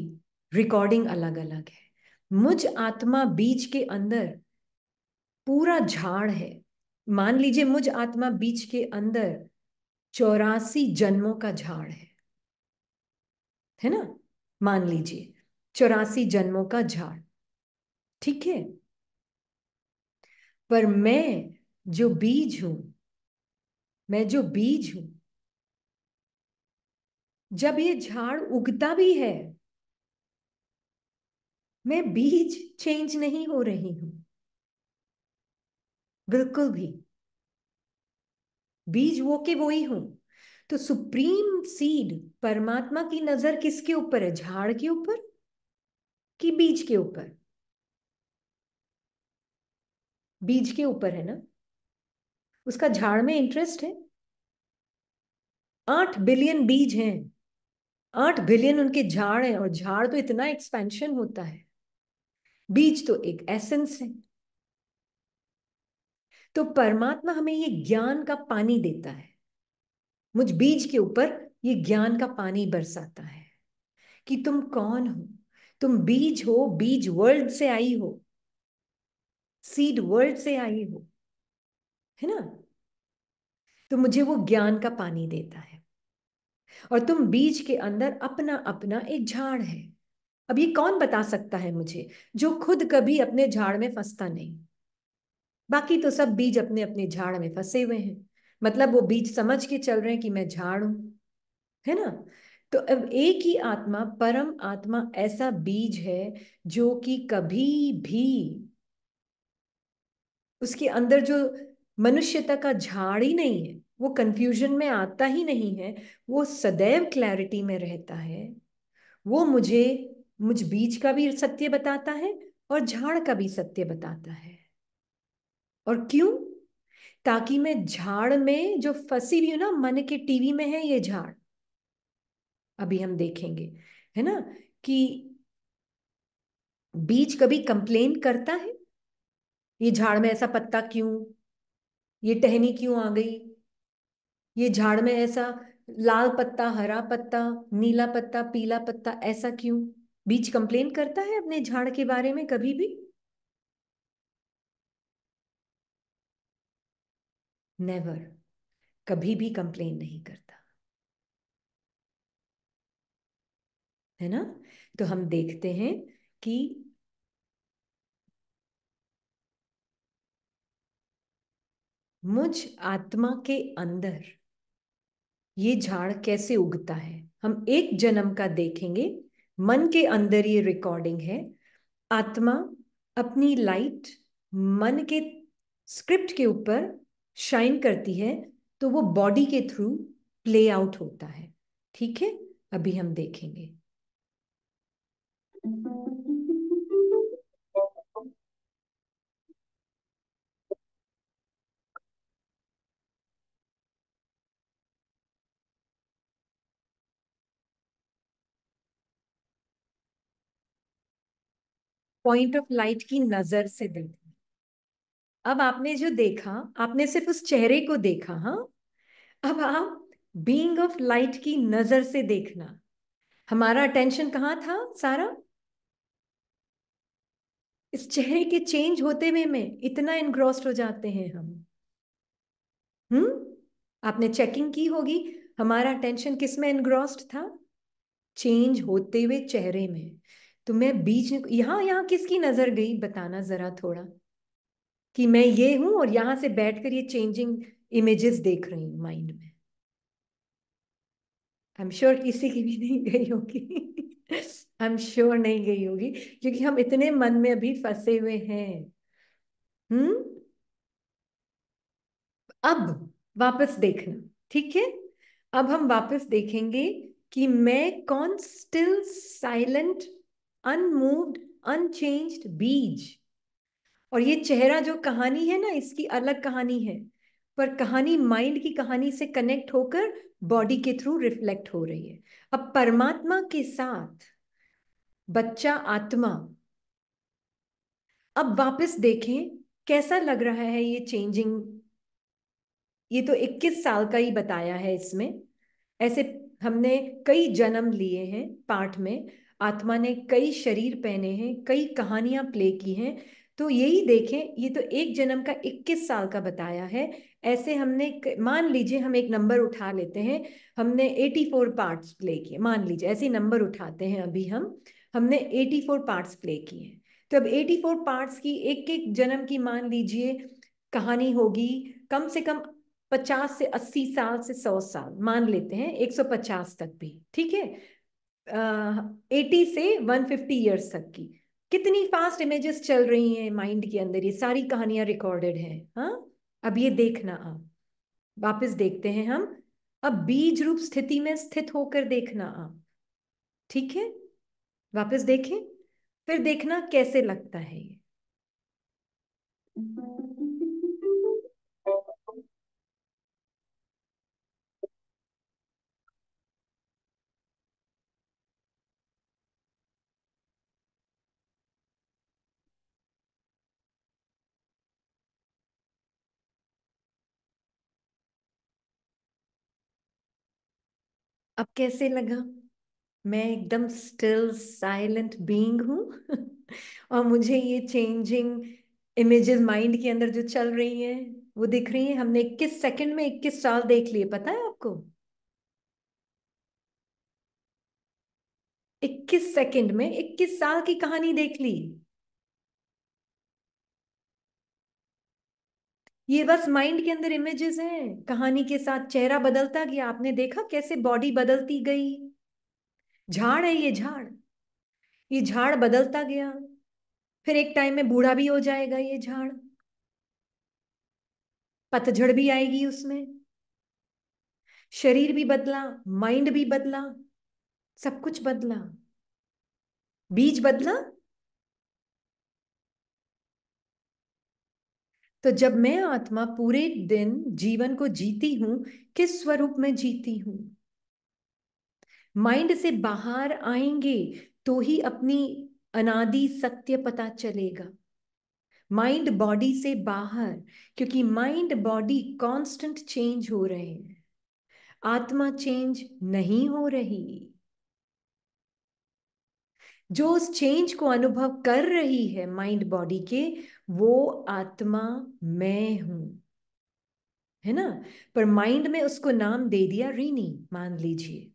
रिकॉर्डिंग अलग अलग है। मुझ आत्मा बीज के अंदर पूरा झाड़ है। मान लीजिए मुझ आत्मा बीज के अंदर 84 जन्मों का झाड़ है ना। मान लीजिए 84 जन्मों का झाड़, ठीक है। पर मैं जो बीज हूं, मैं जो बीज हूं, जब ये झाड़ उगता भी है, मैं बीज चेंज नहीं हो रही हूं, बिल्कुल भी। बीज वो के वो ही हूं। तो सुप्रीम सीड परमात्मा की नजर किसके ऊपर है? झाड़ के ऊपर कि बीज के ऊपर? बीज के ऊपर है ना। उसका झाड़ में इंटरेस्ट है। 8 बिलियन बीज हैं, 8 बिलियन उनके झाड़ हैं, और झाड़ तो इतना एक्सपेंशन होता है। बीज तो एक एसेंस है। तो परमात्मा हमें ये ज्ञान का पानी देता है, मुझ बीज के ऊपर ये ज्ञान का पानी बरसाता है कि तुम कौन हो। तुम बीज हो, बीज वर्ल्ड से आई हो, सीड वर्ल्ड से आई हो, है ना। तो मुझे वो ज्ञान का पानी देता है। और तुम बीज के अंदर अपना अपना एक झाड़ है। अब ये कौन बता सकता है मुझे, जो खुद कभी अपने झाड़ में फंसता नहीं। बाकी तो सब बीज अपने अपने झाड़ में फंसे हुए हैं, मतलब वो बीज समझ के चल रहे हैं कि मैं झाड़ हूं, है ना। तो अब एक ही आत्मा, परम आत्मा ऐसा बीज है जो कि कभी भी, उसके अंदर जो मनुष्यता का झाड़ ही नहीं है, वो कंफ्यूजन में आता ही नहीं है, वो सदैव क्लैरिटी में रहता है। वो मुझे, मुझ बीज का भी सत्य बताता है और झाड़ का भी सत्य बताता है। और क्यों? ताकि मैं झाड़ में जो फंसी हुई हूं ना, मन के टीवी में है ये झाड़, अभी हम देखेंगे, है ना, कि बीज कभी कंप्लेन करता है, ये झाड़ में ऐसा पत्ता क्यों, ये टहनी क्यों आ गई, ये झाड़ में ऐसा लाल पत्ता, हरा पत्ता, नीला पत्ता, पीला पत्ता ऐसा क्यों? बीज कंप्लेन करता है अपने झाड़ के बारे में कभी भी? नेवर, कभी भी कंप्लेन नहीं करता, है ना। तो हम देखते हैं कि मुझ आत्मा के अंदर ये झाड़ कैसे उगता है, हम एक जन्म का देखेंगे। मन के अंदर ये रिकॉर्डिंग है। आत्मा अपनी लाइट मन के स्क्रिप्ट के ऊपर शाइन करती है, तो वो बॉडी के थ्रू प्ले आउट होता है। ठीक है, अभी हम देखेंगे। पॉइंट ऑफ लाइट की नजर से देखना। अब आपने जो देखा, आपने सिर्फ उस चेहरे को देखा, हाँ। अब आप बीइंग ऑफ लाइट की नजर से देखना। हमारा अटेंशन कहाँ था सारा? इस चेहरे के चेंज होते हुए में इतना एनग्रॉस्ड हो जाते हैं हम। आपने चेकिंग की होगी, हमारा अटेंशन किस में एनग्रॉस्ड था? चेंज होते हुए चेहरे में। तो मैं बीच में यहाँ यहाँ किसकी नजर गई, बताना जरा थोड़ा, कि मैं ये हूं और यहां से बैठकर ये चेंजिंग इमेजेस देख रही हूं माइंड में। आई एम श्योर किसी की भी नहीं गई होगी। आई एम श्योर नहीं गई होगी, क्योंकि हम इतने मन में अभी फंसे हुए हैं। हम्म अब वापस देखना, ठीक है। अब हम वापस देखेंगे कि मैं कौन स्टिल साइलेंट अनमूव्ड अनचेंज्ड बीज। और ये चेहरा जो कहानी है ना, इसकी अलग कहानी है, पर कहानी माइंड की कहानी से कनेक्ट होकर बॉडी के थ्रू रिफ्लेक्ट हो रही है। अब परमात्मा के साथ बच्चा आत्मा, अब वापस देखें कैसा लग रहा है ये चेंजिंग। ये तो 21 साल का ही बताया है इसमें। ऐसे हमने कई जन्म लिए हैं पाठ में, आत्मा ने कई शरीर पहने हैं, कई कहानियां प्ले की हैं। तो यही देखें, ये तो एक जन्म का 21 साल का बताया है। ऐसे हमने मान लीजिए हम एक नंबर उठा लेते हैं, हमने 84 पार्ट्स प्ले किए, मान लीजिए ऐसे नंबर उठाते हैं अभी हमने 84 पार्ट्स प्ले किए हैं। तो अब 84 पार्ट्स की एक एक जन्म की मान लीजिए कहानी होगी, कम से कम 50 से 80 साल से 100 साल, मान लेते हैं 150 तक भी, ठीक है। 80 से 150 ईयर्स तक की कितनी फास्ट इमेजेस चल रही हैं माइंड के अंदर, ये सारी कहानियां रिकॉर्डेड हैं, हाँ। अब ये देखना, आप वापस देखते हैं हम। अब बीज रूप स्थिति में स्थित होकर देखना आप, ठीक है। वापस देखें, फिर देखना कैसे लगता है ये। अब कैसे लगा? मैं एकदम स्टिल साइलेंट बीइंग हूँ। और मुझे ये चेंजिंग इमेजेस माइंड के अंदर जो चल रही हैं वो दिख रही हैं। हमने 21 सेकंड में 21 साल देख लिए, पता है आपको? 21 सेकंड में 21 साल की कहानी देख ली। ये बस माइंड के अंदर इमेजेस हैं, कहानी के साथ चेहरा बदलता गया। आपने देखा कैसे बॉडी बदलती गई? झाड़ है ये झाड़, ये झाड़ बदलता गया। फिर एक टाइम में बूढ़ा भी हो जाएगा ये झाड़, पतझड़ भी आएगी उसमें। शरीर भी बदला, माइंड भी बदला, सब कुछ बदला, बीज बदला। तो जब मैं आत्मा पूरे दिन जीवन को जीती हूं, किस स्वरूप में जीती हूं? माइंड से बाहर आएंगे तो ही अपनी अनादि सत्य पता चलेगा। माइंड बॉडी से बाहर, क्योंकि माइंड बॉडी कांस्टेंट चेंज हो रहे हैं, आत्मा चेंज नहीं हो रही। जो उस चेंज को अनुभव कर रही है माइंड बॉडी के, वो आत्मा मैं हूं। है ना। पर माइंड में उसको नाम दे दिया रीनी, मान लीजिए,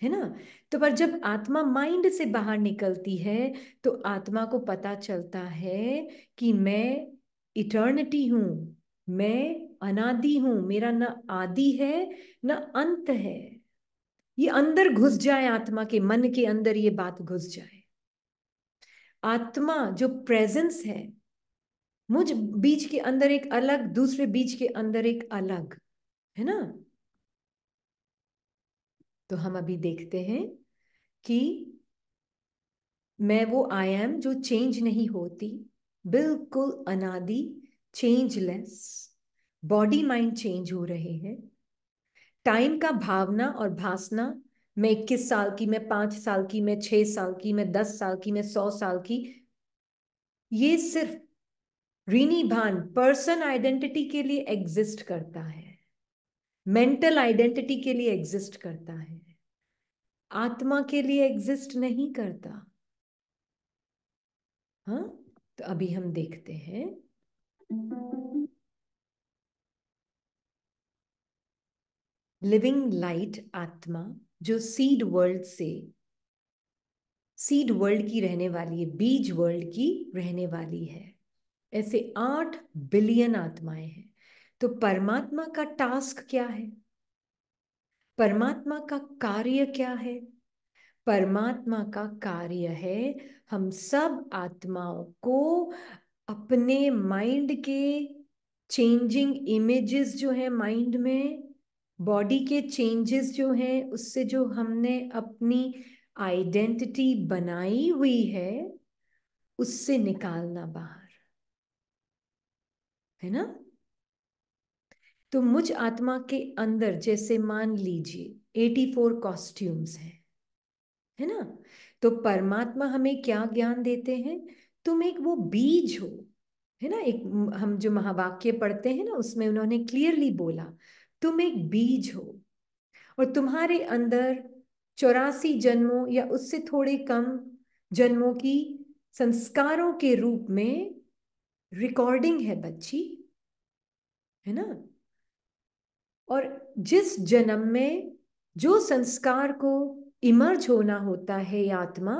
है ना। तो पर जब आत्मा माइंड से बाहर निकलती है तो आत्मा को पता चलता है कि मैं इटर्निटी हूं, मैं अनादि हूं, मेरा न आदि है न अंत है। ये अंदर घुस जाए, आत्मा के मन के अंदर ये बात घुस जाए। आत्मा जो प्रेजेंस है, मुझ बीज के अंदर एक अलग, दूसरे बीज के अंदर एक अलग, है ना। तो हम अभी देखते हैं कि मैं वो आई एम जो चेंज नहीं होती, बिल्कुल अनादि, चेंजलेस। बॉडी माइंड चेंज हो रहे हैं, टाइम का भावना और भासना, मैं 21 साल की, मैं 5 साल की, मैं 6 साल की, मैं 10 साल की, मैं 100 साल की, ये सिर्फ रीनी भान पर्सन आइडेंटिटी के लिए एग्जिस्ट करता है, मेंटल आइडेंटिटी के लिए एग्जिस्ट करता है, आत्मा के लिए एग्जिस्ट नहीं करता। हाँ, तो अभी हम देखते हैं। लिविंग लाइट आत्मा जो सीड वर्ल्ड की रहने वाली है, बीज वर्ल्ड की रहने वाली है। ऐसे 8 बिलियन आत्माएं हैं। तो परमात्मा का टास्क क्या है, परमात्मा का कार्य क्या है? परमात्मा का कार्य है हम सब आत्माओं को अपने माइंड के चेंजिंग इमेजेस जो है माइंड में, बॉडी के चेंजेस जो हैं, उससे जो हमने अपनी आइडेंटिटी बनाई हुई है, उससे निकालना बाहर, है ना। तो मुझ आत्मा के अंदर जैसे मान लीजिए 84 कॉस्ट्यूम्स हैं, है ना। तो परमात्मा हमें क्या ज्ञान देते हैं, तुम एक वो बीज हो, है ना। एक हम जो महावाक्य पढ़ते हैं ना, उसमें उन्होंने क्लियरली बोला तुम एक बीज हो, और तुम्हारे अंदर 84 जन्मों या उससे थोड़े कम जन्मों की संस्कारों के रूप में रिकॉर्डिंग है बच्ची, है ना। और जिस जन्म में जो संस्कार को इमर्ज होना होता है आत्मा,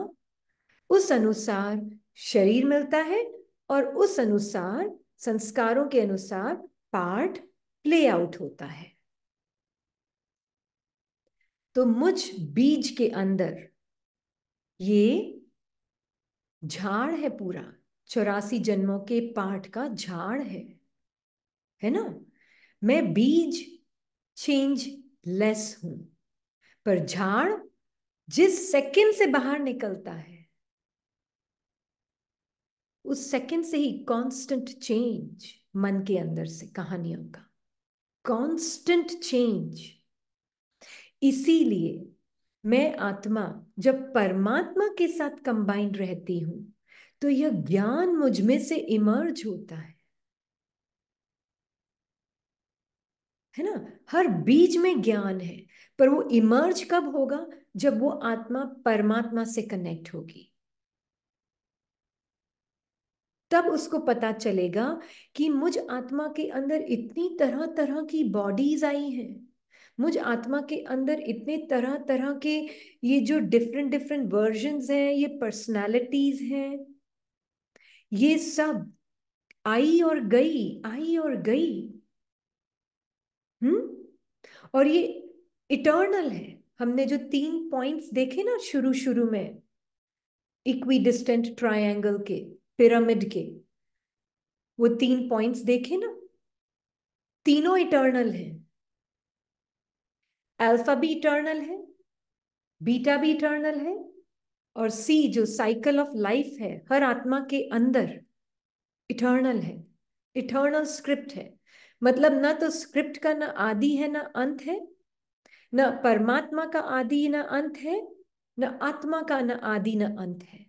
उस अनुसार शरीर मिलता है, और उस अनुसार संस्कारों के अनुसार पार्ट प्ले आउट होता है। तो मुझ बीज के अंदर ये झाड़ है पूरा, 84 जन्मों के पार्ट का झाड़ है ना। मैं बीज चेंज लेस हूं, पर झाड़ जिस सेकंड से बाहर निकलता है, उस सेकंड से ही कांस्टेंट चेंज, मन के अंदर से कहानियों का कांस्टेंट चेंज। इसीलिए मैं आत्मा जब परमात्मा के साथ कंबाइंड रहती हूं, तो यह ज्ञान मुझ में से इमर्ज होता है ना। हर बीज में ज्ञान है, पर वो इमर्ज कब होगा, जब वो आत्मा परमात्मा से कनेक्ट होगी। तब उसको पता चलेगा कि मुझ आत्मा के अंदर इतनी तरह तरह की बॉडीज आई हैं, मुझ आत्मा के अंदर इतने तरह तरह के ये जो डिफरेंट डिफरेंट वर्जन्स हैं, ये पर्सनालिटीज हैं, ये सब आई और गई, आई और गई। और ये इटर्नल है। हमने जो 3 पॉइंट्स देखे ना शुरू शुरू में, इक्वी डिस्टेंट ट्रायंगल के, पिरामिड के, वो 3 पॉइंट्स देखे ना, तीनों इटर्नल है। अल्फा भी इटर्नल है, बीटा भी इटर्नल है, और सी जो साइकिल ऑफ लाइफ है हर आत्मा के अंदर, इटर्नल है। इटर्नल स्क्रिप्ट है, मतलब ना तो स्क्रिप्ट का ना आदि है ना अंत है, ना परमात्मा का आदि ना अंत है, ना आत्मा का ना आदि ना अंत है।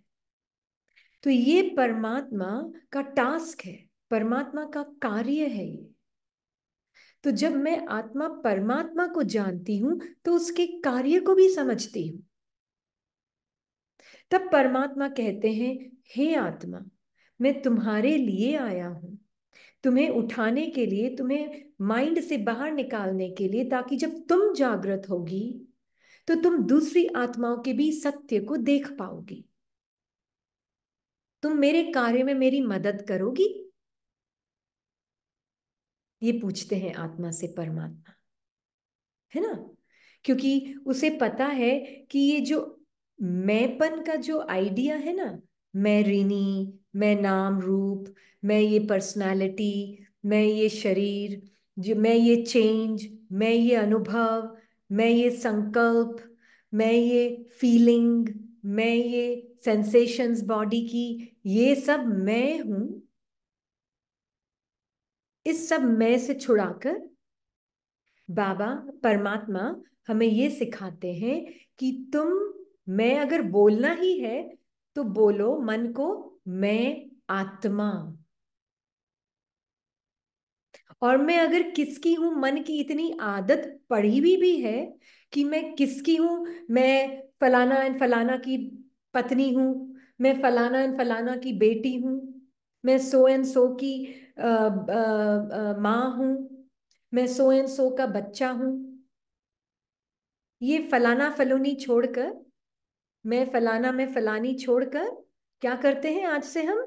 तो ये परमात्मा का टास्क है, परमात्मा का कार्य है ये। तो जब मैं आत्मा परमात्मा को जानती हूं, तो उसके कार्य को भी समझती हूं। तब परमात्मा कहते हैं, हे आत्मा, मैं तुम्हारे लिए आया हूं, तुम्हें उठाने के लिए, तुम्हें माइंड से बाहर निकालने के लिए, ताकि जब तुम जागृत होगी तो तुम दूसरी आत्माओं के भी सत्य को देख पाओगी। तुम मेरे कार्य में मेरी मदद करोगी? ये पूछते हैं आत्मा से परमात्मा, है ना? क्योंकि उसे पता है कि ये जो मैंपन का जो आइडिया है ना, मैं ऋणी, मैं नाम रूप, मैं ये पर्सनालिटी, मैं ये शरीर, जो मैं ये चेंज, मैं ये अनुभव, मैं ये संकल्प, मैं ये फीलिंग, मैं ये सेंसेशंस बॉडी की, ये सब मैं हूं। इस सब मैं से छुड़ाकर बाबा परमात्मा हमें ये सिखाते हैं कि तुम, मैं अगर बोलना ही है तो बोलो मन को, मैं आत्मा। और मैं अगर किसकी हूं, मन की इतनी आदत पड़ी हुई भी है कि मैं किसकी हूं, मैं फलाना एंड फलाना की पत्नी हूं, मैं फलाना एंड फलाना की बेटी हूं, मैं सो एंड सो की माँ हूं, मैं सो एंड सो का बच्चा हूं। ये फलाना फलोनी छोड़कर, मैं फलानी छोड़कर क्या करते हैं आज से हम,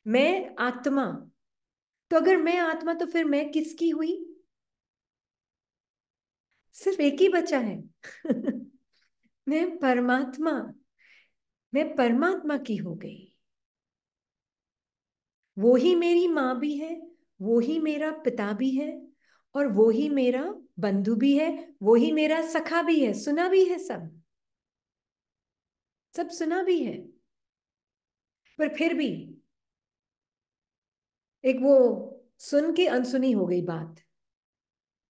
मैं आत्मा। तो अगर मैं आत्मा तो फिर मैं किसकी हुई? सिर्फ एक ही बचा है। मैं परमात्मा, मैं परमात्मा की हो गई। वो ही मेरी माँ भी है, वो ही मेरा पिता भी है, और वो ही मेरा बंधु भी है, वो ही मेरा सखा भी है, सुना भी है सब, सब सुना भी है। पर फिर भी एक वो सुन के अनसुनी हो गई बात।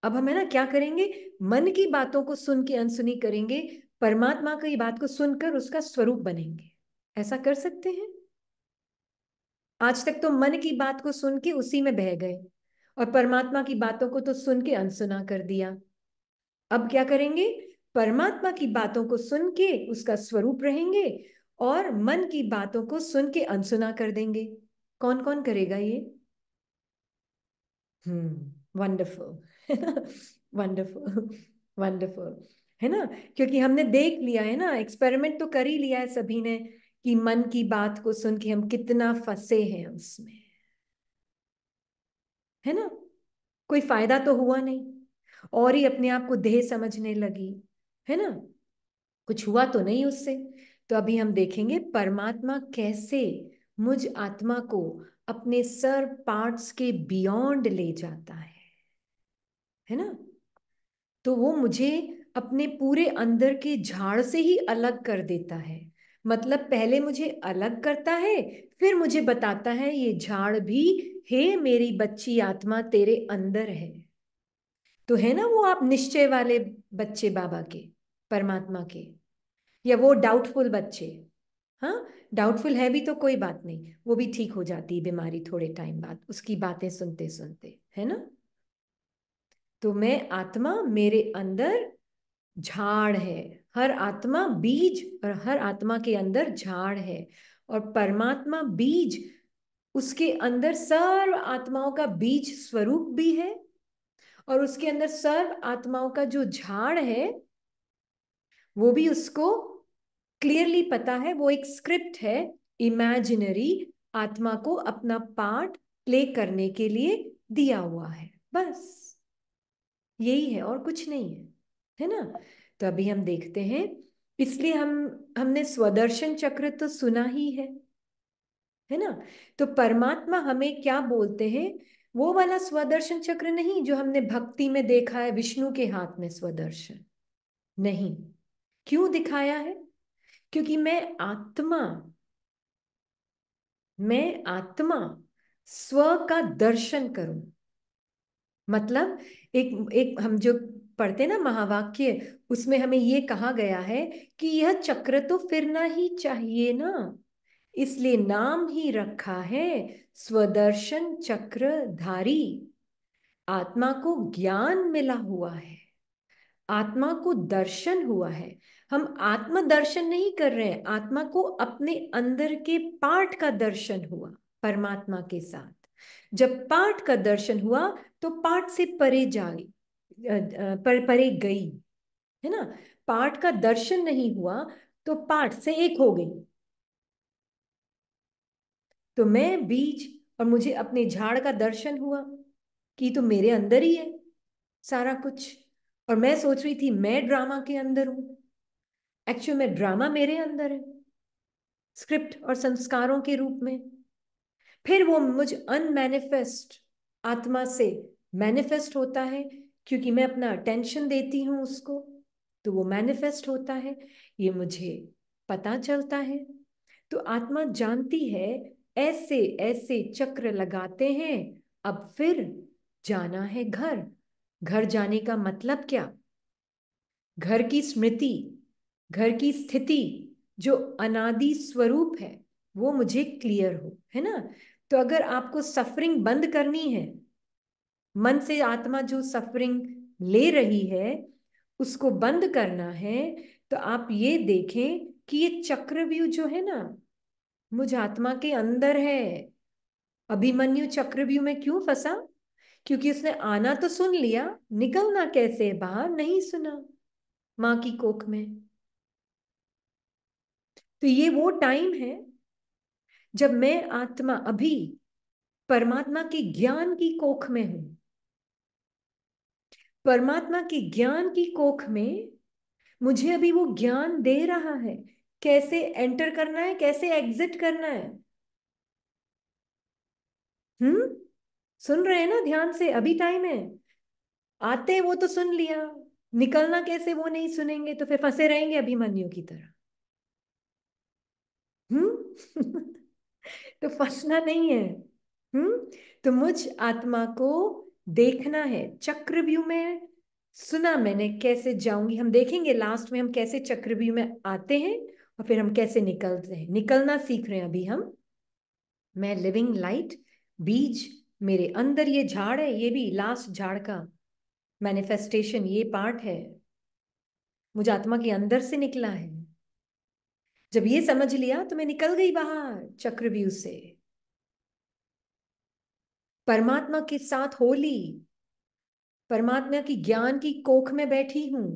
अब हम है ना क्या करेंगे, मन की बातों को सुन के अनसुनी करेंगे, परमात्मा की बात को सुनकर उसका स्वरूप बनेंगे। ऐसा कर सकते हैं? आज तक तो मन की बात को सुन के उसी में बह गए, और परमात्मा की बातों को तो सुन के अनसुना कर दिया। अब क्या करेंगे, परमात्मा की बातों को सुन के उसका स्वरूप रहेंगे, और मन की बातों को सुन के अनसुना कर देंगे। कौन कौन करेगा ये? वंडरफुल। वंडरफुल, वंडरफुल, है ना? क्योंकि हमने देख लिया है ना, एक्सपेरिमेंट तो कर ही लिया है सभी ने, कि मन की बात को सुन के हम कितना फंसे हैं उसमें, है ना? कोई फायदा तो हुआ नहीं, और ही अपने आप को देह समझने लगी, है ना? कुछ हुआ तो नहीं उससे। तो अभी हम देखेंगे परमात्मा कैसे मुझ आत्मा को अपने सर पार्ट्स के बियॉन्ड ले जाता है ना? तो वो मुझे अपने पूरे अंदर के झाड़ से ही अलग कर देता है। मतलब पहले मुझे अलग करता है, फिर मुझे बताता है ये झाड़ भी, हे मेरी बच्ची आत्मा तेरे अंदर है। तो है ना वो आप निश्चय वाले बच्चे बाबा के, परमात्मा के, या वो डाउटफुल बच्चे? हाँ, डाउटफुल है भी तो कोई बात नहीं, वो भी ठीक हो जाती है बीमारी थोड़े टाइम बाद उसकी बातें सुनते सुनते, है ना? तो मैं आत्मा, मेरे अंदर झाड़ है, हर आत्मा बीज, और हर आत्मा के अंदर झाड़ है, और परमात्मा बीज, उसके अंदर सर्व आत्माओं का बीज स्वरूप भी है, और उसके अंदर सर्व आत्माओं का जो झाड़ है वो भी उसको क्लियरली पता है। वो एक स्क्रिप्ट है, इमेजिनरी, आत्मा को अपना पार्ट प्ले करने के लिए दिया हुआ है, बस यही है और कुछ नहीं है ना? तो अभी हम देखते हैं, इसलिए हमने स्वदर्शन चक्र तो सुना ही है ना? तो परमात्मा हमें क्या बोलते हैं, वो वाला स्वदर्शन चक्र नहीं जो हमने भक्ति में देखा है विष्णु के हाथ में स्वदर्शन, नहीं। क्यों दिखाया है? क्योंकि मैं आत्मा स्व का दर्शन करूं। मतलब एक एक हम जो पढ़ते ना महावाक्य, उसमें हमें ये कहा गया है कि यह चक्र तो फिरना ही चाहिए ना, इसलिए नाम ही रखा है स्वदर्शन चक्रधारी। आत्मा को ज्ञान मिला हुआ है, आत्मा को दर्शन हुआ है। हम आत्म दर्शन नहीं कर रहे हैं, आत्मा को अपने अंदर के पार्ट का दर्शन हुआ परमात्मा के साथ। जब पाठ का दर्शन हुआ तो पाठ से परे जाई, परे गई, है ना। पाठ का दर्शन नहीं हुआ तो पाठ से एक हो गई। तो मैं बीज, और मुझे अपने झाड़ का दर्शन हुआ कि तो मेरे अंदर ही है सारा कुछ। और मैं सोच रही थी मैं ड्रामा के अंदर हूं। एक्चुअली में ड्रामा मेरे अंदर है, स्क्रिप्ट और संस्कारों के रूप में। फिर वो मुझ अनमैनिफेस्ट आत्मा से मैनिफेस्ट होता है, क्योंकि मैं अपना अटेंशन देती हूं उसको, तो वो मैनिफेस्ट होता है। ये मुझे पता चलता है। तो आत्मा जानती है ऐसे ऐसे चक्र लगाते हैं। अब फिर जाना है घर। घर जाने का मतलब क्या? घर की स्मृति, घर की स्थिति, जो अनादि स्वरूप है, वो मुझे क्लियर हो, है ना। तो अगर आपको सफरिंग बंद करनी है, मन से आत्मा जो सफरिंग ले रही है उसको बंद करना है, तो आप ये देखें कि ये चक्रव्यूह जो है ना, मुझ आत्मा के अंदर है। अभिमन्यु चक्रव्यूह में क्यों फंसा? क्योंकि उसने आना तो सुन लिया, निकलना कैसे बाहर नहीं सुना मां की कोख में। तो ये वो टाइम है जब मैं आत्मा अभी परमात्मा के ज्ञान की कोख में हूं। परमात्मा के ज्ञान की कोख में मुझे अभी वो ज्ञान दे रहा है कैसे एंटर करना है, कैसे एग्जिट करना है। हम्म, सुन रहे हैं ना ध्यान से? अभी टाइम है। आते वो तो सुन लिया, निकलना कैसे वो नहीं सुनेंगे तो फिर फंसे रहेंगे अभिमन्यु की तरह। हम्म। तो फंसना नहीं है। हम्म। तो मुझ आत्मा को देखना है चक्रव्यूह में। सुना मैंने कैसे जाऊंगी, हम देखेंगे लास्ट में हम कैसे चक्रव्यूह में आते हैं और फिर हम कैसे निकलते हैं। निकलना सीख रहे हैं अभी हम। मैं लिविंग लाइट, बीज मेरे अंदर, ये झाड़ है, ये भी लास्ट झाड़ का मैनिफेस्टेशन ये पार्ट है, मुझे आत्मा के अंदर से निकला है। जब ये समझ लिया तो मैं निकल गई बाहर चक्रव्यूह से, परमात्मा के साथ होली, परमात्मा की ज्ञान की कोख में बैठी हूं,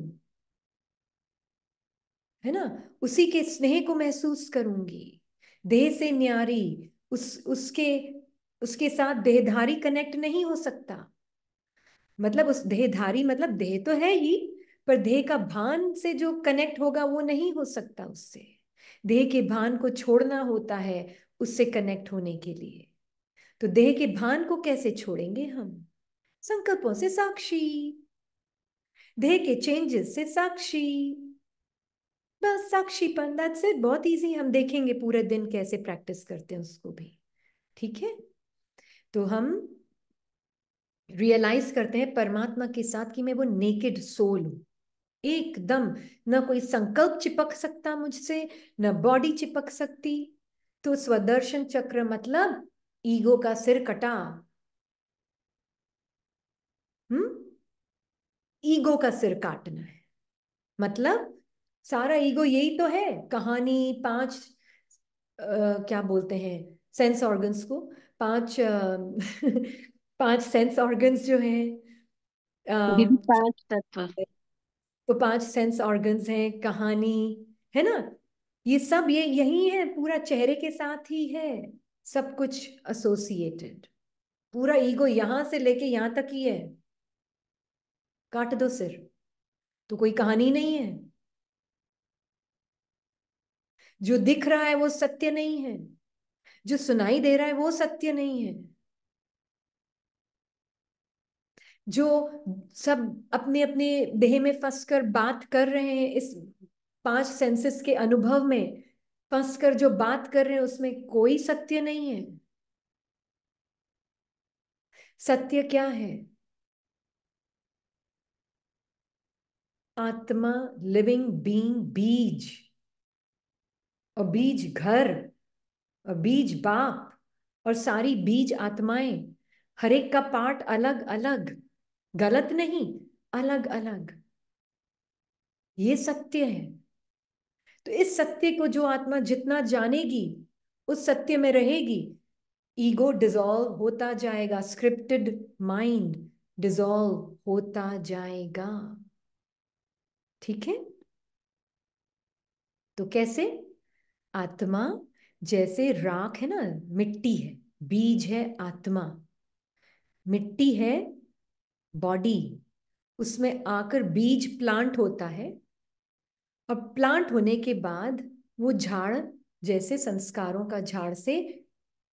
है ना। उसी के स्नेह को महसूस करूंगी। देह से न्यारी, उसके उसके साथ देहधारी कनेक्ट नहीं हो सकता। मतलब उस देहधारी मतलब देह तो है ही, पर देह का भान से जो कनेक्ट होगा वो नहीं हो सकता उससे। देह के भान को छोड़ना होता है उससे कनेक्ट होने के लिए। तो देह के भान को कैसे छोड़ेंगे हम? संकल्पों से साक्षी, देह के चेंजेस से साक्षी, बस साक्षीपन, दैट्स इट। बहुत इजी, हम देखेंगे पूरे दिन कैसे प्रैक्टिस करते हैं उसको भी। ठीक है। तो हम रियलाइज करते हैं परमात्मा के साथ कि मैं वो नेकेड सोल हूं एकदम। ना कोई संकल्प चिपक सकता मुझसे, ना बॉडी चिपक सकती। तो स्वदर्शन चक्र मतलब ईगो का सिर कटा। हम्म, ईगो का सिर काटना है। मतलब सारा ईगो यही तो है। कहानी पांच, क्या बोलते हैं सेंस ऑर्गन्स को, पांच पांच सेंस ऑर्गन्स जो हैं, दीदी, 5 तत्व। तो पांच सेंस ऑर्गन्स हैं, कहानी, है ना। ये सब ये यही है, पूरा चेहरे के साथ ही है सब कुछ एसोसिएटेड। पूरा ईगो यहां से लेके यहां तक ही है। काट दो सिर तो कोई कहानी नहीं है। जो दिख रहा है वो सत्य नहीं है, जो सुनाई दे रहा है वो सत्य नहीं है। जो सब अपने अपने देह में फंसकर बात कर रहे हैं, इस पांच सेंसेस के अनुभव में फंसकर जो बात कर रहे हैं उसमें कोई सत्य नहीं है। सत्य क्या है? आत्मा, लिविंग बीइंग, बीज, और बीज घर, और बीज बाप, और सारी बीज आत्माएं, हर एक का पार्ट अलग अलग, गलत नहीं, अलग अलग। ये सत्य है। तो इस सत्य को जो आत्मा जितना जानेगी उस सत्य में रहेगी। ईगो डिसॉल्व होता जाएगा, स्क्रिप्टेड माइंड डिसॉल्व होता जाएगा। ठीक है? तो कैसे? आत्मा जैसे राख है ना, मिट्टी है, बीज है आत्मा, मिट्टी है बॉडी, उसमें आकर बीज प्लांट होता है, और प्लांट होने के बाद वो झाड़ जैसे संस्कारों का झाड़ से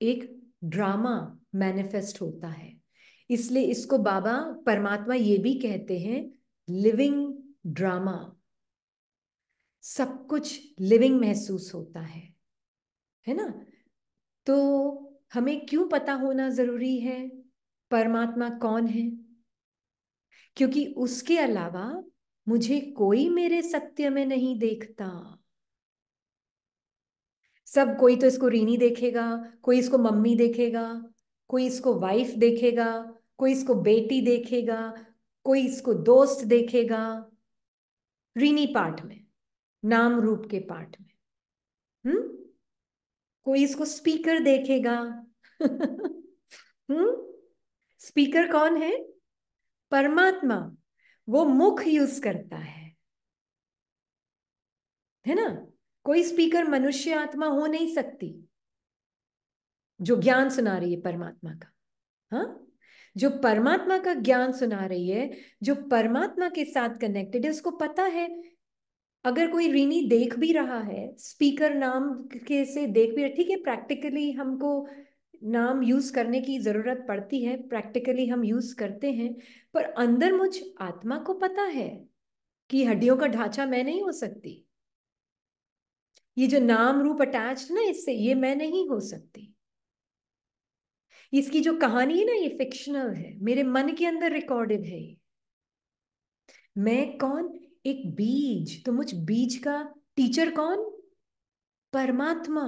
एक ड्रामा मैनिफेस्ट होता है। इसलिए इसको बाबा परमात्मा ये भी कहते हैं, लिविंग ड्रामा। सब कुछ लिविंग महसूस होता है ना? तो हमें क्यों पता होना जरूरी है परमात्मा कौन है? क्योंकि उसके अलावा मुझे कोई मेरे सत्य में नहीं देखता। सब, कोई तो इसको रीनी देखेगा, कोई इसको मम्मी देखेगा, कोई इसको वाइफ देखेगा, कोई इसको बेटी देखेगा, कोई इसको दोस्त देखेगा, रीनी पार्ट में, नाम रूप के पार्ट में। कोई इसको स्पीकर देखेगा। स्पीकर कौन है? परमात्मा। वो मुख यूज करता है ना? कोई स्पीकर मनुष्य आत्मा हो नहीं सकती जो ज्ञान सुना रही है परमात्मा का। हाँ, जो परमात्मा का ज्ञान सुना रही है, जो परमात्मा के साथ कनेक्टेड है, उसको पता है अगर कोई ऋणी देख भी रहा है, स्पीकर नाम के से देख भी रहा, ठीक है, प्रैक्टिकली हमको नाम यूज करने की जरूरत पड़ती है, प्रैक्टिकली हम यूज करते हैं, पर अंदर मुझ आत्मा को पता है कि हड्डियों का ढांचा मैं नहीं हो सकती, ये जो नाम रूप अटैच्ड ना इससे, ये मैं नहीं हो सकती। इसकी जो कहानी है ना, ये फिक्शनल है, मेरे मन के अंदर रिकॉर्डेड है। मैं कौन? एक बीज। तो मुझ बीज का टीचर कौन? परमात्मा।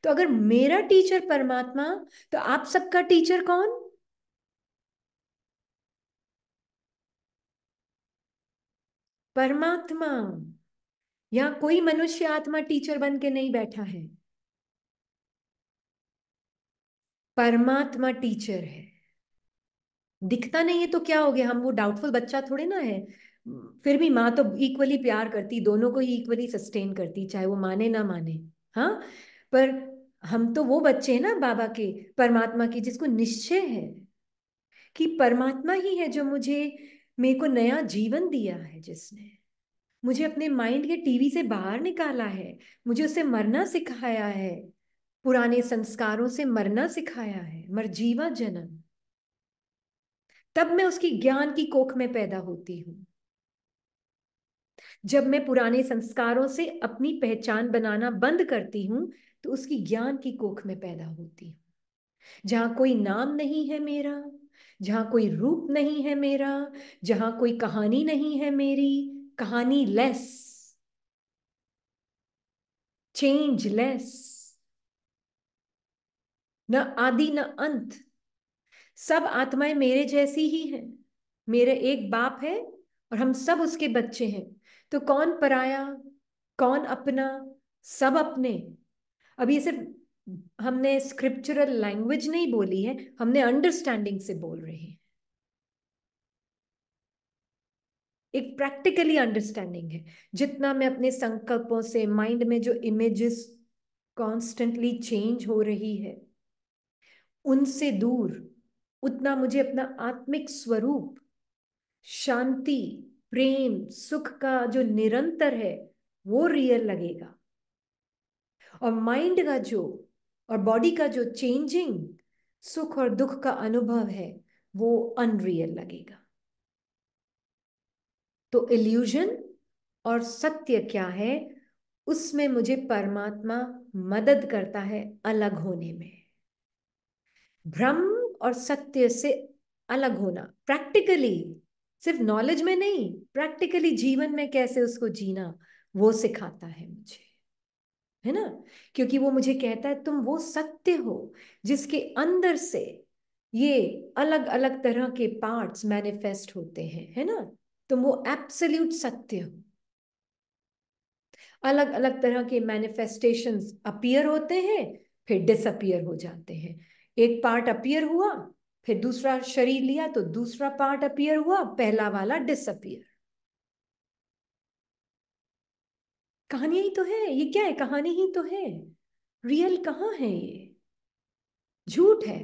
तो अगर मेरा टीचर परमात्मा, तो आप सबका टीचर कौन? परमात्मा। यहां कोई मनुष्य आत्मा टीचर बन के नहीं बैठा है, परमात्मा टीचर है। दिखता नहीं है तो क्या हो गया, हम वो डाउटफुल बच्चा थोड़े ना है। फिर भी माँ तो इक्वली प्यार करती, दोनों को ही इक्वली सस्टेन करती, चाहे वो माने ना माने। हाँ, पर हम तो वो बच्चे हैं ना बाबा के, परमात्मा के, जिसको निश्चय है कि परमात्मा ही है जो मुझे, मेरे को नया जीवन दिया है, जिसने मुझे अपने माइंड के टीवी से बाहर निकाला है, मुझे उससे मरना सिखाया है, पुराने संस्कारों से मरना सिखाया है, मरजीवा जन्म। तब मैं उसकी ज्ञान की कोख में पैदा होती हूँ। जब मैं पुराने संस्कारों से अपनी पहचान बनाना बंद करती हूं, तो उसकी ज्ञान की कोख में पैदा होती हूँ, जहां कोई नाम नहीं है मेरा, जहां कोई रूप नहीं है मेरा, जहां कोई कहानी नहीं है मेरी, कहानी लेस, चेंजलेस, न आदि न अंत। सब आत्माएं मेरे जैसी ही हैं, मेरे एक बाप है और हम सब उसके बच्चे हैं। तो कौन पराया, कौन अपना? सब अपने। अब ये सिर्फ हमने स्क्रिप्चरल लैंग्वेज नहीं बोली है, हमने अंडरस्टैंडिंग से बोल रहे हैं, एक प्रैक्टिकली अंडरस्टैंडिंग है। जितना मैं अपने संकल्पों से, माइंड में जो इमेजेस कॉन्स्टेंटली चेंज हो रही है उनसे दूर, उतना मुझे अपना आत्मिक स्वरूप, शांति, प्रेम, सुख का जो निरंतर है वो रियल लगेगा, और माइंड का जो, और बॉडी का जो चेंजिंग सुख और दुख का अनुभव है वो अनरियल लगेगा। तो इल्यूजन और सत्य क्या है, उसमें मुझे परमात्मा मदद करता है अलग होने में। भ्रम और सत्य से अलग होना प्रैक्टिकली, सिर्फ नॉलेज में नहीं, प्रैक्टिकली जीवन में कैसे उसको जीना, वो सिखाता है मुझे, है ना? क्योंकि वो मुझे कहता है तुम वो सत्य हो जिसके अंदर से ये अलग अलग तरह के पार्ट्स मैनिफेस्ट होते हैं, है ना? तुम वो एब्सोल्यूट सत्य हो। अलग अलग तरह के मैनिफेस्टेशंस अपीयर होते हैं, फिर डिसअपियर हो जाते हैं। एक पार्ट अपीयर हुआ, फिर दूसरा शरीर लिया तो दूसरा पार्ट अपीयर हुआ, पहला वाला डिसअपियर। कहानी ही तो है ये, क्या है, कहानी ही तो है, रियल कहाँ है ये, झूठ है।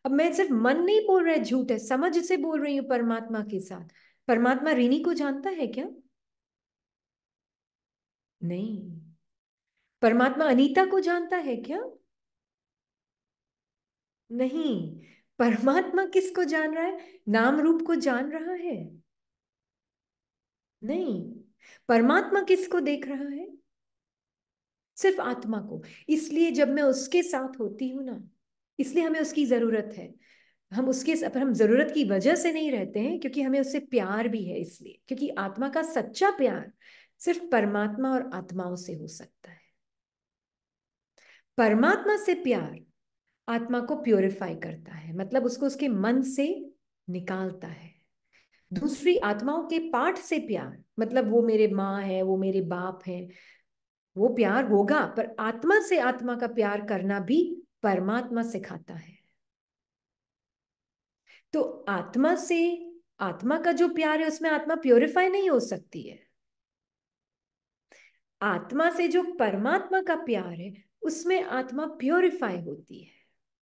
अब मैं सिर्फ मन नहीं बोल रहा है झूठ है, समझ से बोल रही हूं परमात्मा के साथ। परमात्मा रिनी को जानता है क्या? नहीं। परमात्मा अनीता को जानता है क्या? नहीं। परमात्मा किसको जान रहा है? नाम रूप को जान रहा है? नहीं। परमात्मा किसको देख रहा है? सिर्फ आत्मा को। इसलिए जब मैं उसके साथ होती हूं ना, इसलिए हमें उसकी जरूरत है। हम उसके, पर हम जरूरत की वजह से नहीं रहते हैं, क्योंकि हमें उससे प्यार भी है इसलिए, क्योंकि आत्मा का सच्चा प्यार सिर्फ परमात्मा और आत्माओं से हो सकता है। परमात्मा से प्यार आत्मा को प्योरीफाई करता है, मतलब उसको उसके मन से निकालता है। दूसरी आत्माओं के पाठ से प्यार, मतलब वो मेरे माँ है, वो मेरे बाप है, वो प्यार होगा, पर आत्मा से आत्मा का प्यार करना भी परमात्मा सिखाता है। तो आत्मा से आत्मा का जो प्यार है उसमें आत्मा प्योरीफाई नहीं हो सकती है। आत्मा से जो परमात्मा का प्यार है उसमें आत्मा प्योरीफाई होती है,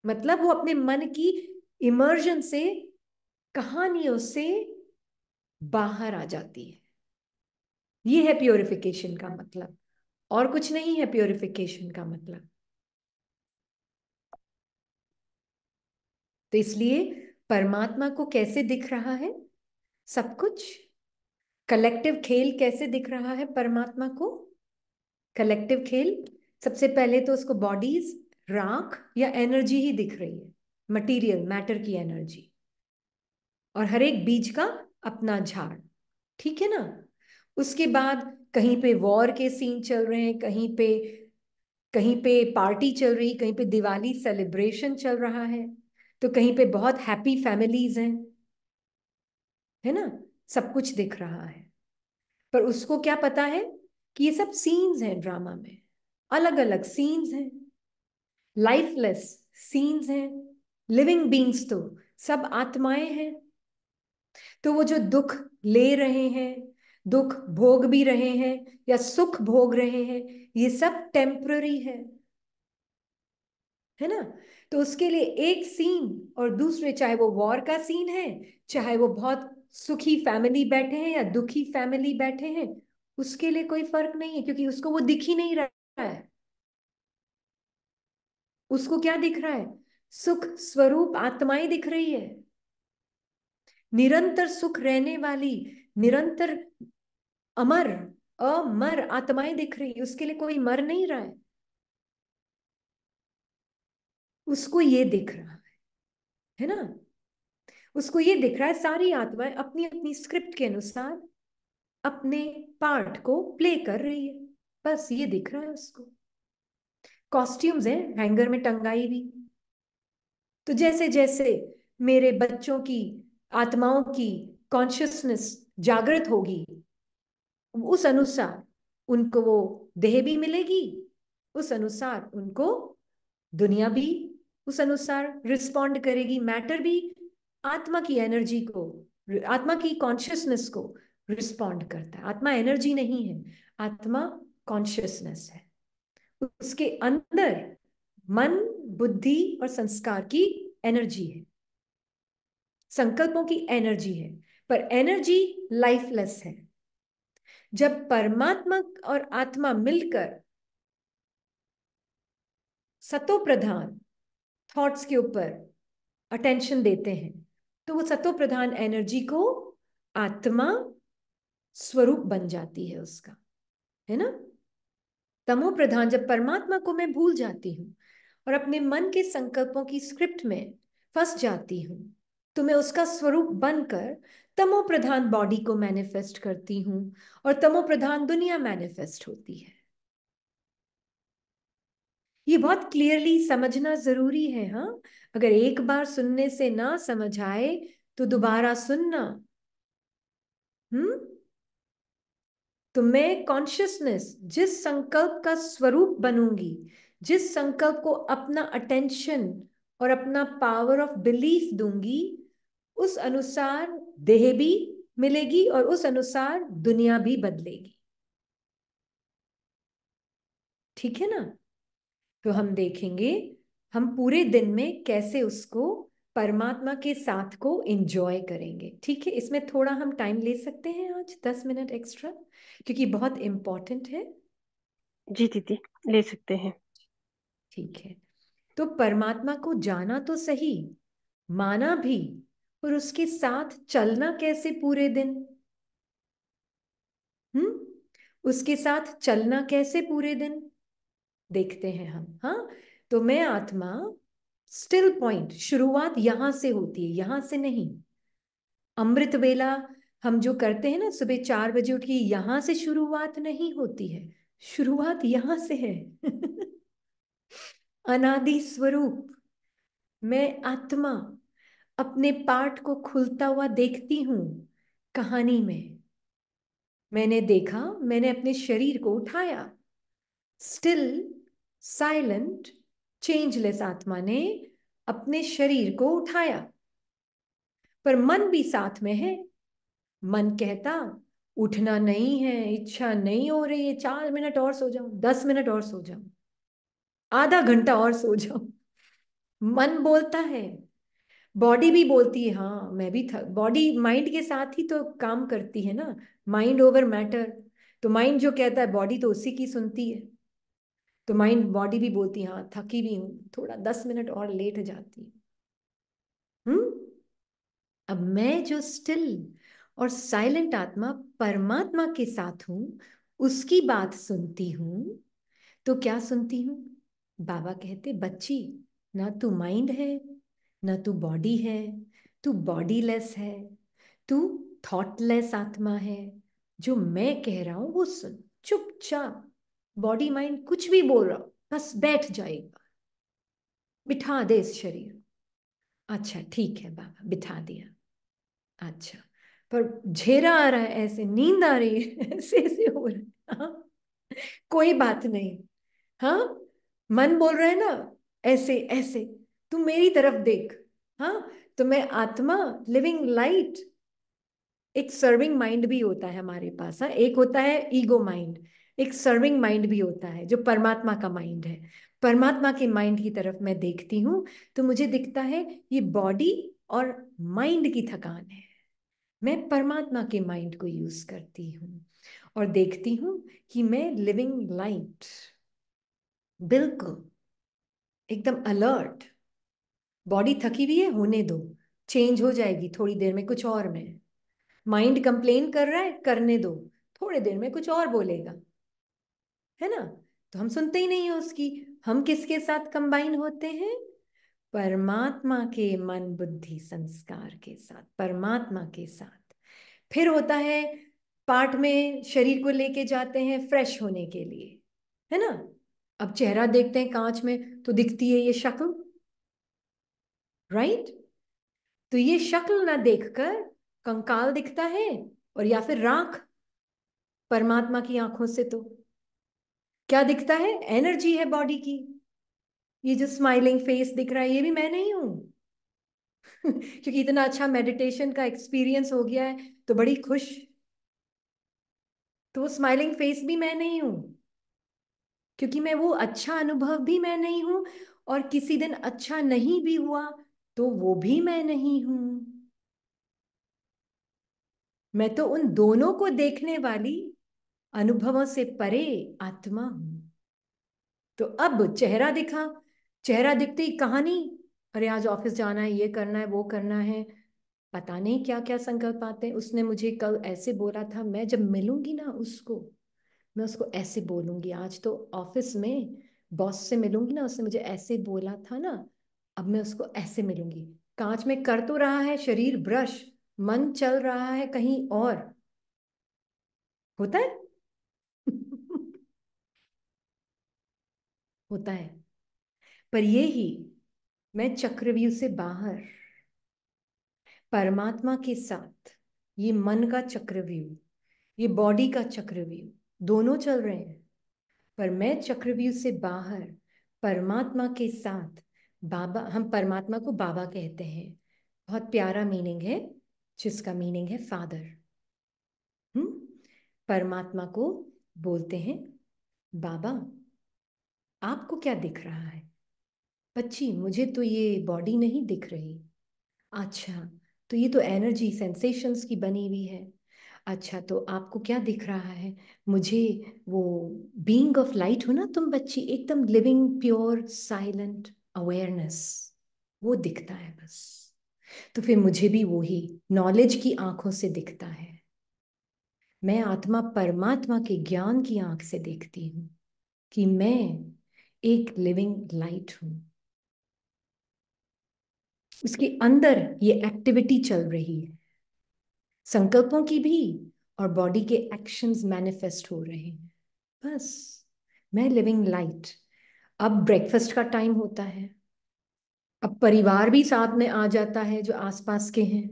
मतलब वो अपने मन की इमर्जन से, कहानियों से बाहर आ जाती है। ये है प्योरिफिकेशन का मतलब, और कुछ नहीं है प्योरिफिकेशन का मतलब। तो इसलिए परमात्मा को कैसे दिख रहा है सब कुछ? कलेक्टिव खेल कैसे दिख रहा है परमात्मा को? कलेक्टिव खेल, सबसे पहले तो उसको बॉडीज, राख या एनर्जी ही दिख रही है, मटेरियल मैटर की एनर्जी, और हर एक बीज का अपना झाड़, ठीक है ना। उसके बाद कहीं पे वॉर के सीन चल रहे हैं, कहीं पे पार्टी चल रही, कहीं पे दिवाली सेलिब्रेशन चल रहा है, तो कहीं पे बहुत हैप्पी फैमिलीज हैं, है ना। सब कुछ दिख रहा है, पर उसको क्या पता है कि ये सब सीन्स हैं ड्रामा में, अलग अलग सीन्स हैं, लाइफलेस सीन्स हैं। लिविंग बींग्स तो सब आत्माएं हैं, तो वो जो दुख ले रहे हैं, दुख भोग भी रहे हैं या सुख भोग रहे हैं, ये सब टेम्पररी है ना। तो उसके लिए एक सीन और दूसरे, चाहे वो वॉर का सीन है, चाहे वो बहुत सुखी फैमिली बैठे हैं या दुखी फैमिली बैठे हैं, उसके लिए कोई फर्क नहीं है, क्योंकि उसको वो दिख ही नहीं रहा है। उसको क्या दिख रहा है? सुख स्वरूप आत्माएं दिख रही है, निरंतर सुख रहने वाली, निरंतर अमर, अमर आत्माएं दिख रही है। उसके लिए कोई मर नहीं रहा है, उसको ये दिख रहा है ना। उसको ये दिख रहा है सारी आत्माएं अपनी अपनी स्क्रिप्ट के अनुसार अपने पार्ट को प्ले कर रही है, बस ये दिख रहा है उसको। कॉस्ट्यूम्स हैं हैंगर में टंगाई हुई, तो जैसे जैसे मेरे बच्चों की आत्माओं की कॉन्शियसनेस जागृत होगी, उस अनुसार उनको वो देह भी मिलेगी, उस अनुसार उनको दुनिया भी उस अनुसार रिस्पॉन्ड करेगी, मैटर भी आत्मा की एनर्जी को, आत्मा की कॉन्शियसनेस को रिस्पॉन्ड करता है। आत्मा एनर्जी नहीं है, आत्मा कॉन्शियसनेस है। उसके अंदर मन, बुद्धि और संस्कार की एनर्जी है, संकल्पों की एनर्जी है, पर एनर्जी लाइफलेस है। जब परमात्मा और आत्मा मिलकर सतो प्रधान थॉट्स के ऊपर अटेंशन देते हैं, तो वो सतो प्रधान एनर्जी को आत्मा स्वरूप बन जाती है उसका, है ना। तमो प्रधान, जब परमात्मा को मैं भूल जाती हूँ और अपने मन के संकल्पों की स्क्रिप्ट में फंस जाती हूँ, तो मैं उसका स्वरूप बनकर तमो प्रधान बॉडी को मैनिफेस्ट करती हूँ, और तमो प्रधान दुनिया मैनिफेस्ट होती है। ये बहुत क्लियरली समझना जरूरी है, हाँ। अगर एक बार सुनने से ना समझ आए तो दोबारा सुनना। हम्म। तो मैं कॉन्शियसनेस जिस संकल्प का स्वरूप बनूंगी, जिस संकल्प को अपना अटेंशन और अपना पावर ऑफ बिलीफ दूंगी, उस अनुसार देह भी मिलेगी और उस अनुसार दुनिया भी बदलेगी। ठीक है ना? तो हम देखेंगे हम पूरे दिन में कैसे उसको परमात्मा के साथ को एंजॉय करेंगे। ठीक है, इसमें थोड़ा हम टाइम ले सकते हैं आज, 10 मिनट एक्स्ट्रा, क्योंकि बहुत इंपॉर्टेंट है। जी दीदी, ले सकते हैं। ठीक है, तो परमात्मा को जाना तो सही, माना भी, और उसके साथ चलना कैसे पूरे दिन? उसके साथ चलना कैसे पूरे दिन, देखते हैं हम। हाँ, तो मैं आत्मा, स्टिल पॉइंट, शुरुआत यहां से होती है, यहां से नहीं। अमृत वेला हम जो करते हैं ना, सुबह 4 बजे उठ के, यहां से शुरुआत नहीं होती है, शुरुआत यहां से है। अनादि स्वरूप मैं आत्मा अपने पार्ट को खुलता हुआ देखती हूं। कहानी में मैंने देखा, मैंने अपने शरीर को उठाया, स्टिल साइलेंट चेंजलेस आत्मा ने अपने शरीर को उठाया, पर मन भी साथ में है। मन कहता उठना नहीं है, इच्छा नहीं हो रही है, 4 मिनट और सो जाऊं, 10 मिनट और सो जाऊं, आधा घंटा और सो जाऊं। मन बोलता है, बॉडी भी बोलती है, हाँ मैं भी थक, बॉडी माइंड के साथ ही तो काम करती है ना, माइंड ओवर मैटर। तो माइंड जो कहता है बॉडी तो उसी की सुनती है। तो माइंड बॉडी भी बोलती है, हाँ थकी भी हूं, थोड़ा 10 मिनट और लेट जाती हूँ। अब मैं जो स्टिल और साइलेंट आत्मा परमात्मा के साथ हूं, उसकी बात सुनती हूं। तो क्या सुनती हूँ? बाबा कहते, बच्ची, ना तू माइंड है, ना तू बॉडी है, तू बॉडीलेस है, तू थॉटलेस आत्मा है। जो मैं कह रहा हूं वो सुन, चुपचाप। बॉडी माइंड कुछ भी बोल रहा हो, बस बैठ जाएगा, बिठा दे इस शरीर को। अच्छा ठीक है बाबा, बिठा दिया। अच्छा, पर झेरा आ रहा है, ऐसे नींद आ रही है, ऐसे ऐसे हो रहा है। हाँ, कोई बात नहीं। हाँ, मन बोल रहा है ना, ऐसे ऐसे, तू मेरी तरफ देख। हाँ, तो मैं आत्मा, लिविंग लाइट। एक सर्विंग माइंड भी होता है हमारे पास। हाँ, एक होता है ईगो माइंड, एक सर्विंग माइंड भी होता है जो परमात्मा का माइंड है। परमात्मा के माइंड की तरफ मैं देखती हूँ, तो मुझे दिखता है ये बॉडी और माइंड की थकान है। मैं परमात्मा के माइंड को यूज करती हूँ और देखती हूँ कि मैं लिविंग लाइट, बिल्कुल एकदम अलर्ट। बॉडी थकी हुई है, होने दो, चेंज हो जाएगी थोड़ी देर में कुछ और में। माइंड कंप्लेन कर रहा है, करने दो, थोड़ी देर में कुछ और बोलेगा, है ना? तो हम सुनते ही नहीं है उसकी। हम किसके साथ कंबाइन होते हैं? परमात्मा के मन बुद्धि संस्कार के साथ, परमात्मा के साथ। फिर होता है पाठ में, शरीर को लेके जाते हैं फ्रेश होने के लिए, है ना? अब चेहरा देखते हैं कांच में तो दिखती है ये शक्ल, राइट? तो ये शक्ल ना देखकर कंकाल दिखता है, और या फिर राख। परमात्मा की आंखों से तो क्या दिखता है? एनर्जी है बॉडी की। ये जो स्माइलिंग फेस दिख रहा है, ये भी मैं नहीं हूं। क्योंकि इतना अच्छा मेडिटेशन का एक्सपीरियंस हो गया है तो बड़ी खुश। तो वो स्माइलिंग फेस भी मैं नहीं हूं, क्योंकि मैं वो अच्छा अनुभव भी मैं नहीं हूं, और किसी दिन अच्छा नहीं भी हुआ तो वो भी मैं नहीं हूं। मैं तो उन दोनों को देखने वाली, अनुभवों से परे आत्मा हूं। तो अब चेहरा दिखा, चेहरा दिखते ही कहानी, अरे आज ऑफिस जाना है, ये करना है, वो करना है, पता नहीं क्या क्या संकल्प आते हैं। उसने मुझे कल ऐसे बोला था, मैं जब मिलूंगी ना उसको, मैं उसको ऐसे बोलूंगी। आज तो ऑफिस में बॉस से मिलूंगी ना, उसने मुझे ऐसे बोला था ना, अब मैं उसको ऐसे मिलूंगी। कांच में कर तो रहा है शरीर ब्रश, मन चल रहा है कहीं और। होता है। होता है। पर ये ही, मैं चक्रव्यूह से बाहर परमात्मा के साथ, ये मन का चक्रव्यूह, ये बॉडी का चक्रव्यूह, दोनों चल रहे हैं। पर मैं चक्रव्यूह से बाहर परमात्मा के साथ बाबा, हम परमात्मा को बाबा कहते हैं, बहुत प्यारा मीनिंग है, जिसका मीनिंग है फादर। परमात्मा को बोलते हैं बाबा, आपको क्या दिख रहा है? बच्ची, मुझे तो ये बॉडी नहीं दिख रही। अच्छा, तो ये तो एनर्जी सेंसेशंस की बनी हुई है। अच्छा, तो आपको क्या दिख रहा है? मुझे वो बीइंग ऑफ लाइट हो ना तुम बच्ची, एकदम लिविंग प्योर साइलेंट अवेयरनेस, वो दिखता है बस। तो फिर मुझे भी वही नॉलेज की आंखों से दिखता है। मैं आत्मा परमात्मा के ज्ञान की आंख से देखती हूँ कि मैं एक लिविंग लाइट हूं। उसके अंदर ये एक्टिविटी चल रही है, संकल्पों की भी, और बॉडी के एक्शंस मैनिफेस्ट हो रहे हैं। बस मैं लिविंग लाइट। अब ब्रेकफास्ट का टाइम होता है, अब परिवार भी साथ में आ जाता है जो आसपास के हैं।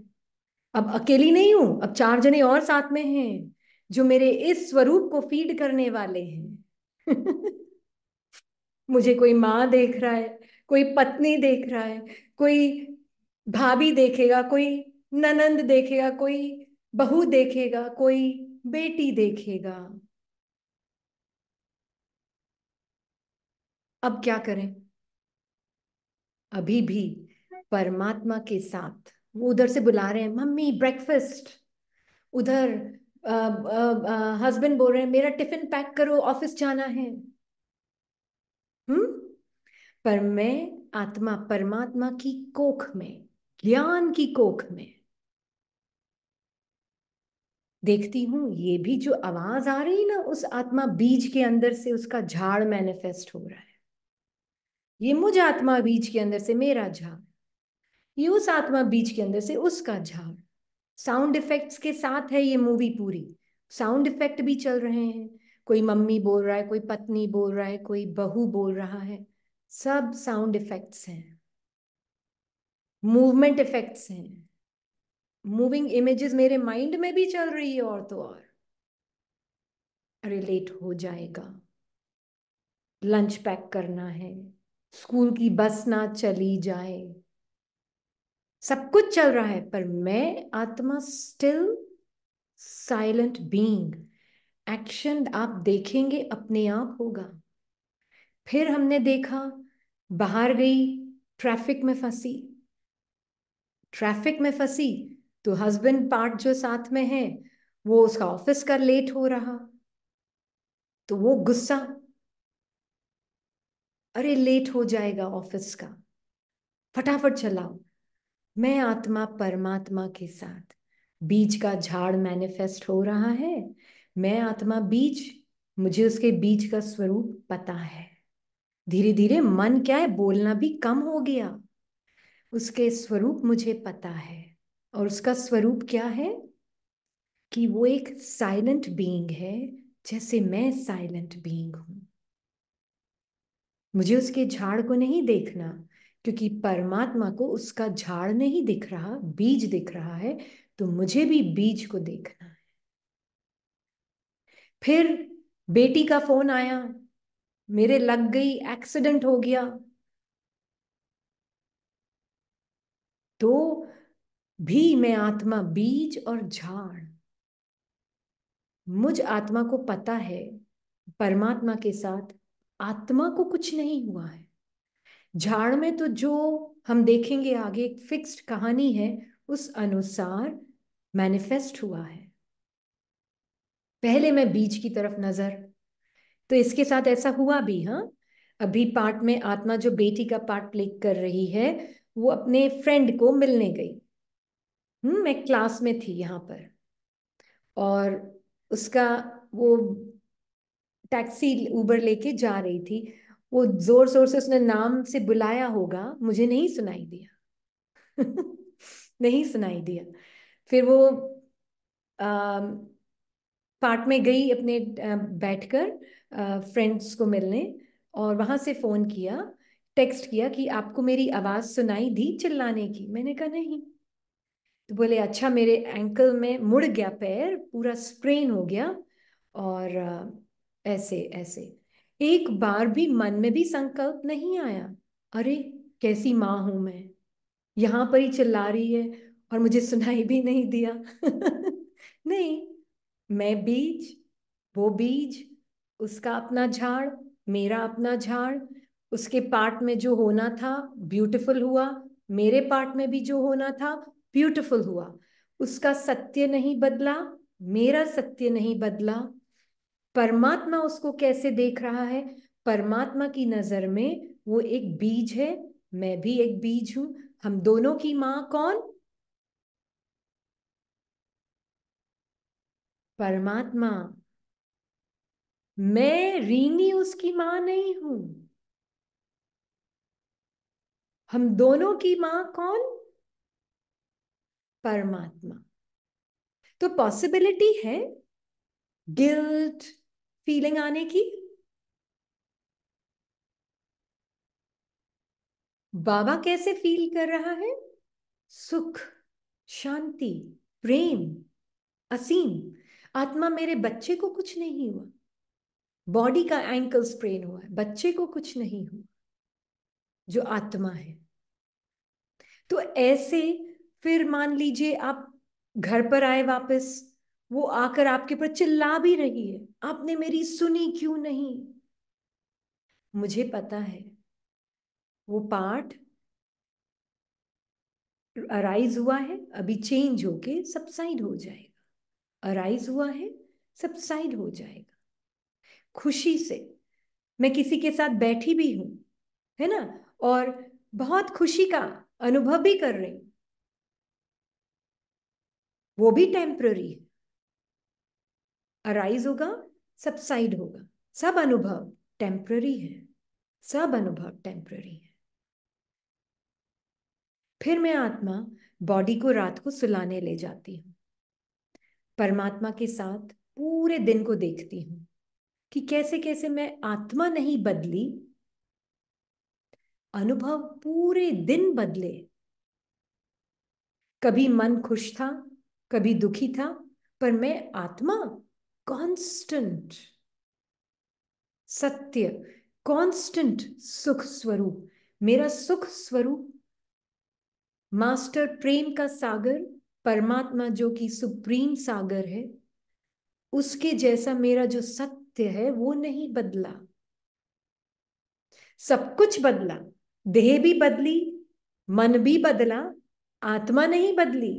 अब अकेली नहीं हूं, अब 4 जने और साथ में हैं जो मेरे इस स्वरूप को फीड करने वाले हैं। मुझे कोई माँ देख रहा है, कोई पत्नी देख रहा है, कोई भाभी देखेगा, कोई ननंद देखेगा, कोई बहू देखेगा, कोई बेटी देखेगा। अब क्या करें? अभी भी परमात्मा के साथ वो उधर से बुला रहे हैं, मम्मी ब्रेकफास्ट। उधर हस्बैंड बोल रहे हैं, मेरा टिफिन पैक करो, ऑफिस जाना है। हम्म। पर मैं आत्मा परमात्मा की कोख में, ज्ञान की कोख में देखती हूँ, ये भी जो आवाज आ रही ना उस आत्मा बीज के अंदर से, उसका झाड़ मैनिफेस्ट हो रहा है। ये मुझ आत्मा बीज के अंदर से मेरा झाड़, ये उस आत्मा बीज के अंदर से उसका झाड़। साउंड इफेक्ट्स के साथ है ये मूवी पूरी। साउंड इफेक्ट भी चल रहे हैं, कोई मम्मी बोल रहा है, कोई पत्नी बोल रहा है, कोई बहू बोल रहा है। सब साउंड इफेक्ट्स हैं, मूवमेंट इफेक्ट्स हैं, मूविंग इमेजेस मेरे माइंड में भी चल रही है, और तो और रिलेट हो जाएगा। लंच पैक करना है, स्कूल की बस ना चली जाए, सब कुछ चल रहा है, पर मैं आत्मा स्टिल साइलेंट बीइंग। एक्शन आप देखेंगे अपने आप होगा। फिर हमने देखा, बाहर गई, ट्रैफिक में फंसी। ट्रैफिक में फंसी तो हस्बैंड पार्ट जो साथ में है, वो उसका ऑफिस का लेट हो रहा, तो वो गुस्सा, अरे लेट हो जाएगा ऑफिस का, फटाफट चलाओ। मैं आत्मा परमात्मा के साथ, बीज का झाड़ मैनिफेस्ट हो रहा है। मैं आत्मा बीज, मुझे उसके बीज का स्वरूप पता है। धीरे धीरे मन क्या है, बोलना भी कम हो गया। उसके स्वरूप मुझे पता है, और उसका स्वरूप क्या है कि वो एक साइलेंट बीइंग है, जैसे मैं साइलेंट बीइंग हूं। मुझे उसके झाड़ को नहीं देखना, क्योंकि परमात्मा को उसका झाड़ नहीं दिख रहा, बीज दिख रहा है। तो मुझे भी बीज को देखना है। फिर बेटी का फोन आया, मेरे लग गई, एक्सीडेंट हो गया। तो भी मैं आत्मा बीज और झाड़, मुझ आत्मा को पता है परमात्मा के साथ आत्मा को कुछ नहीं हुआ है। झाड़ में तो जो हम देखेंगे आगे, एक फिक्स्ड कहानी है, उस अनुसार मैनिफेस्ट हुआ है। पहले मैं बीज की तरफ नजर, तो इसके साथ ऐसा हुआ भी। हाँ, अभी पार्ट में आत्मा जो बेटी का पार्ट प्ले कर रही है, वो अपने फ्रेंड को मिलने गई। मैं क्लास में थी यहाँ पर, और उसका वो टैक्सी उबर लेके जा रही थी। वो जोर जोर से उसने नाम से बुलाया होगा, मुझे नहीं सुनाई दिया। नहीं सुनाई दिया। फिर वो पार्ट में गई अपने बैठकर फ्रेंड्स को मिलने, और वहां से फोन किया, टेक्स्ट किया कि आपको मेरी आवाज सुनाई दी चिल्लाने की? मैंने कहा नहीं। तो बोले अच्छा, मेरे एंकल में मुड़ गया, पैर पूरा स्प्रेन हो गया, और ऐसे ऐसे। एक बार भी मन में भी संकल्प नहीं आया, अरे कैसी माँ हूं मैं, यहां पर ही चिल्ला रही है और मुझे सुनाई भी नहीं दिया। नहीं, मैं बीज, वो बीज, उसका अपना झाड़, मेरा अपना झाड़, उसके पार्ट में जो होना था ब्यूटीफुल हुआ, मेरे पार्ट में भी जो होना था ब्यूटीफुल हुआ। उसका सत्य नहीं बदला, मेरा सत्य नहीं बदला। परमात्मा उसको कैसे देख रहा है? परमात्मा की नजर में वो एक बीज है, मैं भी एक बीज हूं। हम दोनों की मां कौन? परमात्मा। मैं रीनी उसकी मां नहीं हूं। हम दोनों की मां कौन? परमात्मा। तो पॉसिबिलिटी है गिल्ट फीलिंग आने की। बाबा कैसे फील कर रहा है? सुख, शांति, प्रेम, असीम। आत्मा, मेरे बच्चे को कुछ नहीं हुआ, बॉडी का एंकल स्प्रेन हुआ है, बच्चे को कुछ नहीं हुआ, जो आत्मा है। तो ऐसे फिर मान लीजिए आप घर पर आए वापस, वो आकर आपके ऊपर चिल्ला भी रही है, आपने मेरी सुनी क्यों नहीं? मुझे पता है वो पार्ट अराइज हुआ है, अभी चेंज होके सबसाइड हो जाएगा। अराइज हुआ है, सबसाइड हो जाएगा। खुशी से मैं किसी के साथ बैठी भी हूं, है ना, और बहुत खुशी का अनुभव भी कर रही हूं, वो भी टेम्पररी है। अराइज होगा, सबसाइड होगा, सब अनुभव टेम्पररी है, सब अनुभव टेम्पररी है। फिर मैं आत्मा बॉडी को रात को सुलाने ले जाती हूँ, परमात्मा के साथ पूरे दिन को देखती हूँ कि कैसे कैसे मैं आत्मा नहीं बदली, अनुभव पूरे दिन बदले। कभी मन खुश था, कभी दुखी था, पर मैं आत्मा कांस्टेंट सत्य, कांस्टेंट सुख स्वरूप। मेरा सुख स्वरूप मास्टर प्रेम का सागर, परमात्मा जो कि सुप्रीम सागर है, उसके जैसा मेरा जो सत्य है वो नहीं बदला। सब कुछ बदला, देह भी बदली, मन भी बदला, आत्मा नहीं बदली।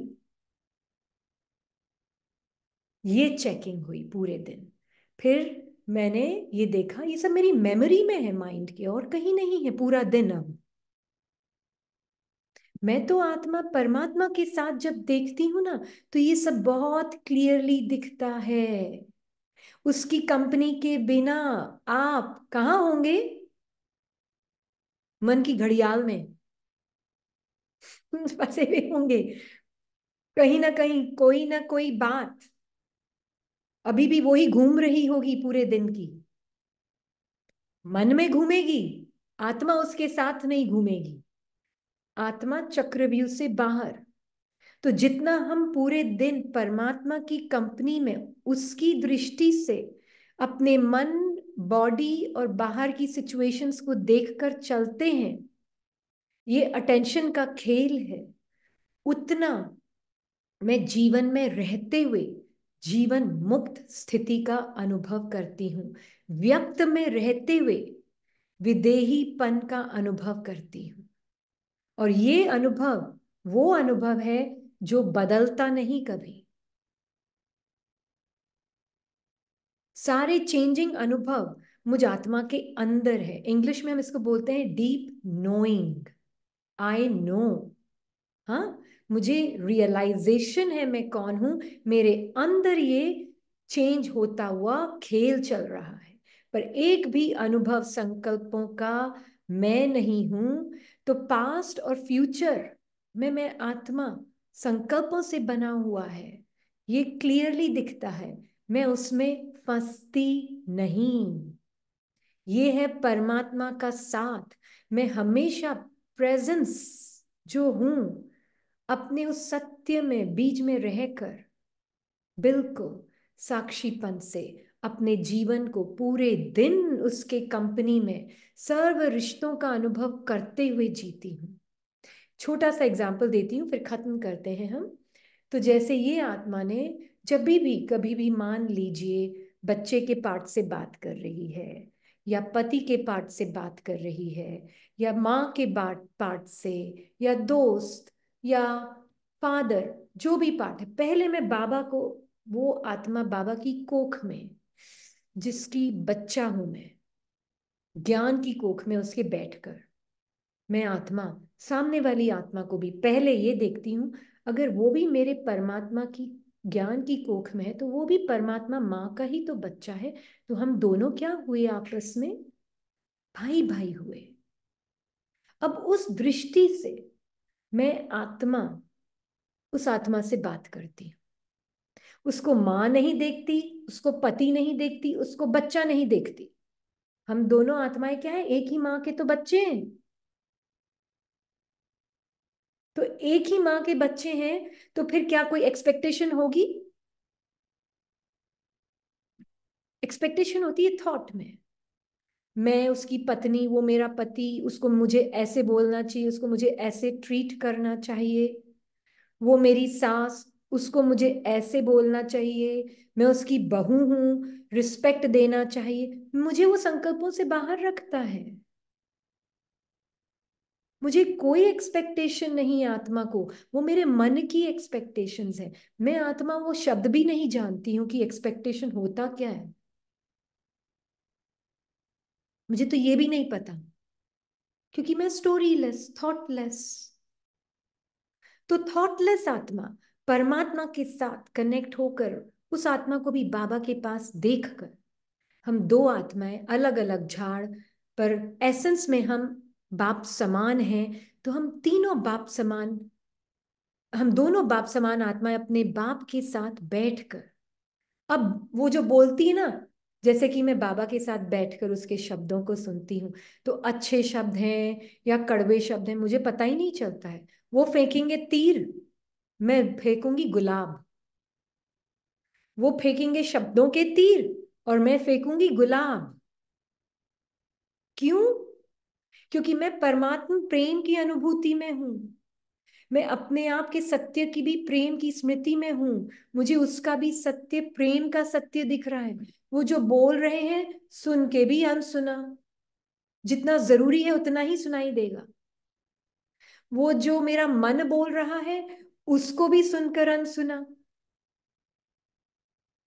ये चेकिंग हुई पूरे दिन। फिर मैंने ये देखा ये सब मेरी मेमोरी में है माइंड के, और कहीं नहीं है पूरा दिन। अब मैं तो आत्मा परमात्मा के साथ जब देखती हूं ना, तो ये सब बहुत क्लियरली दिखता है। उसकी कंपनी के बिना आप कहाँ होंगे? मन की घड़ियाल में फंसे हुए होंगे, कहीं ना कहीं कोई ना कोई बात अभी भी वही घूम रही होगी पूरे दिन की। मन में घूमेगी, आत्मा उसके साथ नहीं घूमेगी, आत्मा चक्रव्यूह से बाहर। तो जितना हम पूरे दिन परमात्मा की कंपनी में उसकी दृष्टि से अपने मन, बॉडी और बाहर की सिचुएशंस को देखकर चलते हैं, ये अटेंशन का खेल है, उतना मैं जीवन में रहते हुए जीवन मुक्त स्थिति का अनुभव करती हूँ, व्यक्त में रहते हुए विदेहीपन का अनुभव करती हूँ। और ये अनुभव वो अनुभव है जो बदलता नहीं कभी। सारे चेंजिंग अनुभव मुझ आत्मा के अंदर है। इंग्लिश में हम इसको बोलते हैं डीप नोइंग। आई नो, हाँ, मुझे रियलाइजेशन है मैं कौन हूं, मेरे अंदर ये चेंज होता हुआ खेल चल रहा है। पर एक भी अनुभव संकल्पों का मैं नहीं हूं। तो पास्ट और फ्यूचर में मैं आत्मा संकल्पों से बना हुआ है, ये क्लियरली दिखता है। मैं उसमें फंसती नहीं। ये है परमात्मा का साथ। मैं हमेशा प्रेजेंस जो हूं, अपने उस सत्य में बीच में रहकर बिल्कुल साक्षीपन से अपने जीवन को पूरे दिन उसके कंपनी में सर्व रिश्तों का अनुभव करते हुए जीती हूँ। छोटा सा एग्जाम्पल देती हूँ, फिर खत्म करते हैं हम। तो जैसे ये आत्मा ने जब भी कभी भी मान लीजिए बच्चे के पार्ट से बात कर रही है, या पति के पार्ट से बात कर रही है, या माँ के पार्ट से, या दोस्त, या फादर, जो भी पार्ट है, पहले मैं बाबा को, वो आत्मा बाबा की कोख में, जिसकी बच्चा हूं मैं, ज्ञान की कोख में उसके बैठकर मैं आत्मा सामने वाली आत्मा को भी पहले ये देखती हूँ, अगर वो भी मेरे परमात्मा की ज्ञान की कोख में है तो वो भी परमात्मा माँ का ही तो बच्चा है। तो हम दोनों क्या हुए आपस में? भाई भाई हुए। अब उस दृष्टि से मैं आत्मा, उस आत्मा से बात करती हूँ। उसको माँ नहीं देखती, उसको पति नहीं देखती, उसको बच्चा नहीं देखती। हम दोनों आत्माएं क्या है? एक ही माँ के तो बच्चे हैं। तो एक ही माँ के बच्चे हैं, तो फिर क्या कोई एक्सपेक्टेशन होगी? एक्सपेक्टेशन होती है थॉट में। मैं उसकी पत्नी, वो मेरा पति, उसको मुझे ऐसे बोलना चाहिए, उसको मुझे ऐसे ट्रीट करना चाहिए। वो मेरी सास, उसको मुझे ऐसे बोलना चाहिए। मैं उसकी बहू हूं, रिस्पेक्ट देना चाहिए। मुझे वो संकल्पों से बाहर रखता है। मुझे कोई एक्सपेक्टेशन नहीं है आत्मा को, वो मेरे मन की एक्सपेक्टेशंस है। मैं आत्मा वो शब्द भी नहीं जानती हूँ कि एक्सपेक्टेशन होता क्या है। मुझे तो ये भी नहीं पता, क्योंकि मैं स्टोरीलेस, थॉटलेस। तो थॉटलेस आत्मा परमात्मा के साथ कनेक्ट होकर, उस आत्मा को भी बाबा के पास देखकर, हम दो आत्माएं अलग अलग झाड़, पर एसेंस में हम बाप समान हैं। तो हम तीनों बाप समान, हम दोनों बाप समान आत्माएं अपने बाप के साथ बैठकर, अब वो जो बोलती है ना, जैसे कि मैं बाबा के साथ बैठकर उसके शब्दों को सुनती हूँ, तो अच्छे शब्द हैं या कड़वे शब्द हैं मुझे पता ही नहीं चलता है। वो फेंकेंगे तीर, मैं फेंकूंगी गुलाब। वो फेंकेंगे शब्दों के तीर और मैं फेंकूंगी गुलाब। क्यों? क्योंकि मैं परमात्मा प्रेम की अनुभूति में हूं। मैं अपने आप के सत्य की भी प्रेम की स्मृति में हूं। मुझे उसका भी सत्य, प्रेम का सत्य दिख रहा है। वो जो बोल रहे हैं, सुन के भी अनसुना, जितना जरूरी है उतना ही सुनाई देगा। वो जो मेरा मन बोल रहा है, उसको भी सुनकर अनसुना,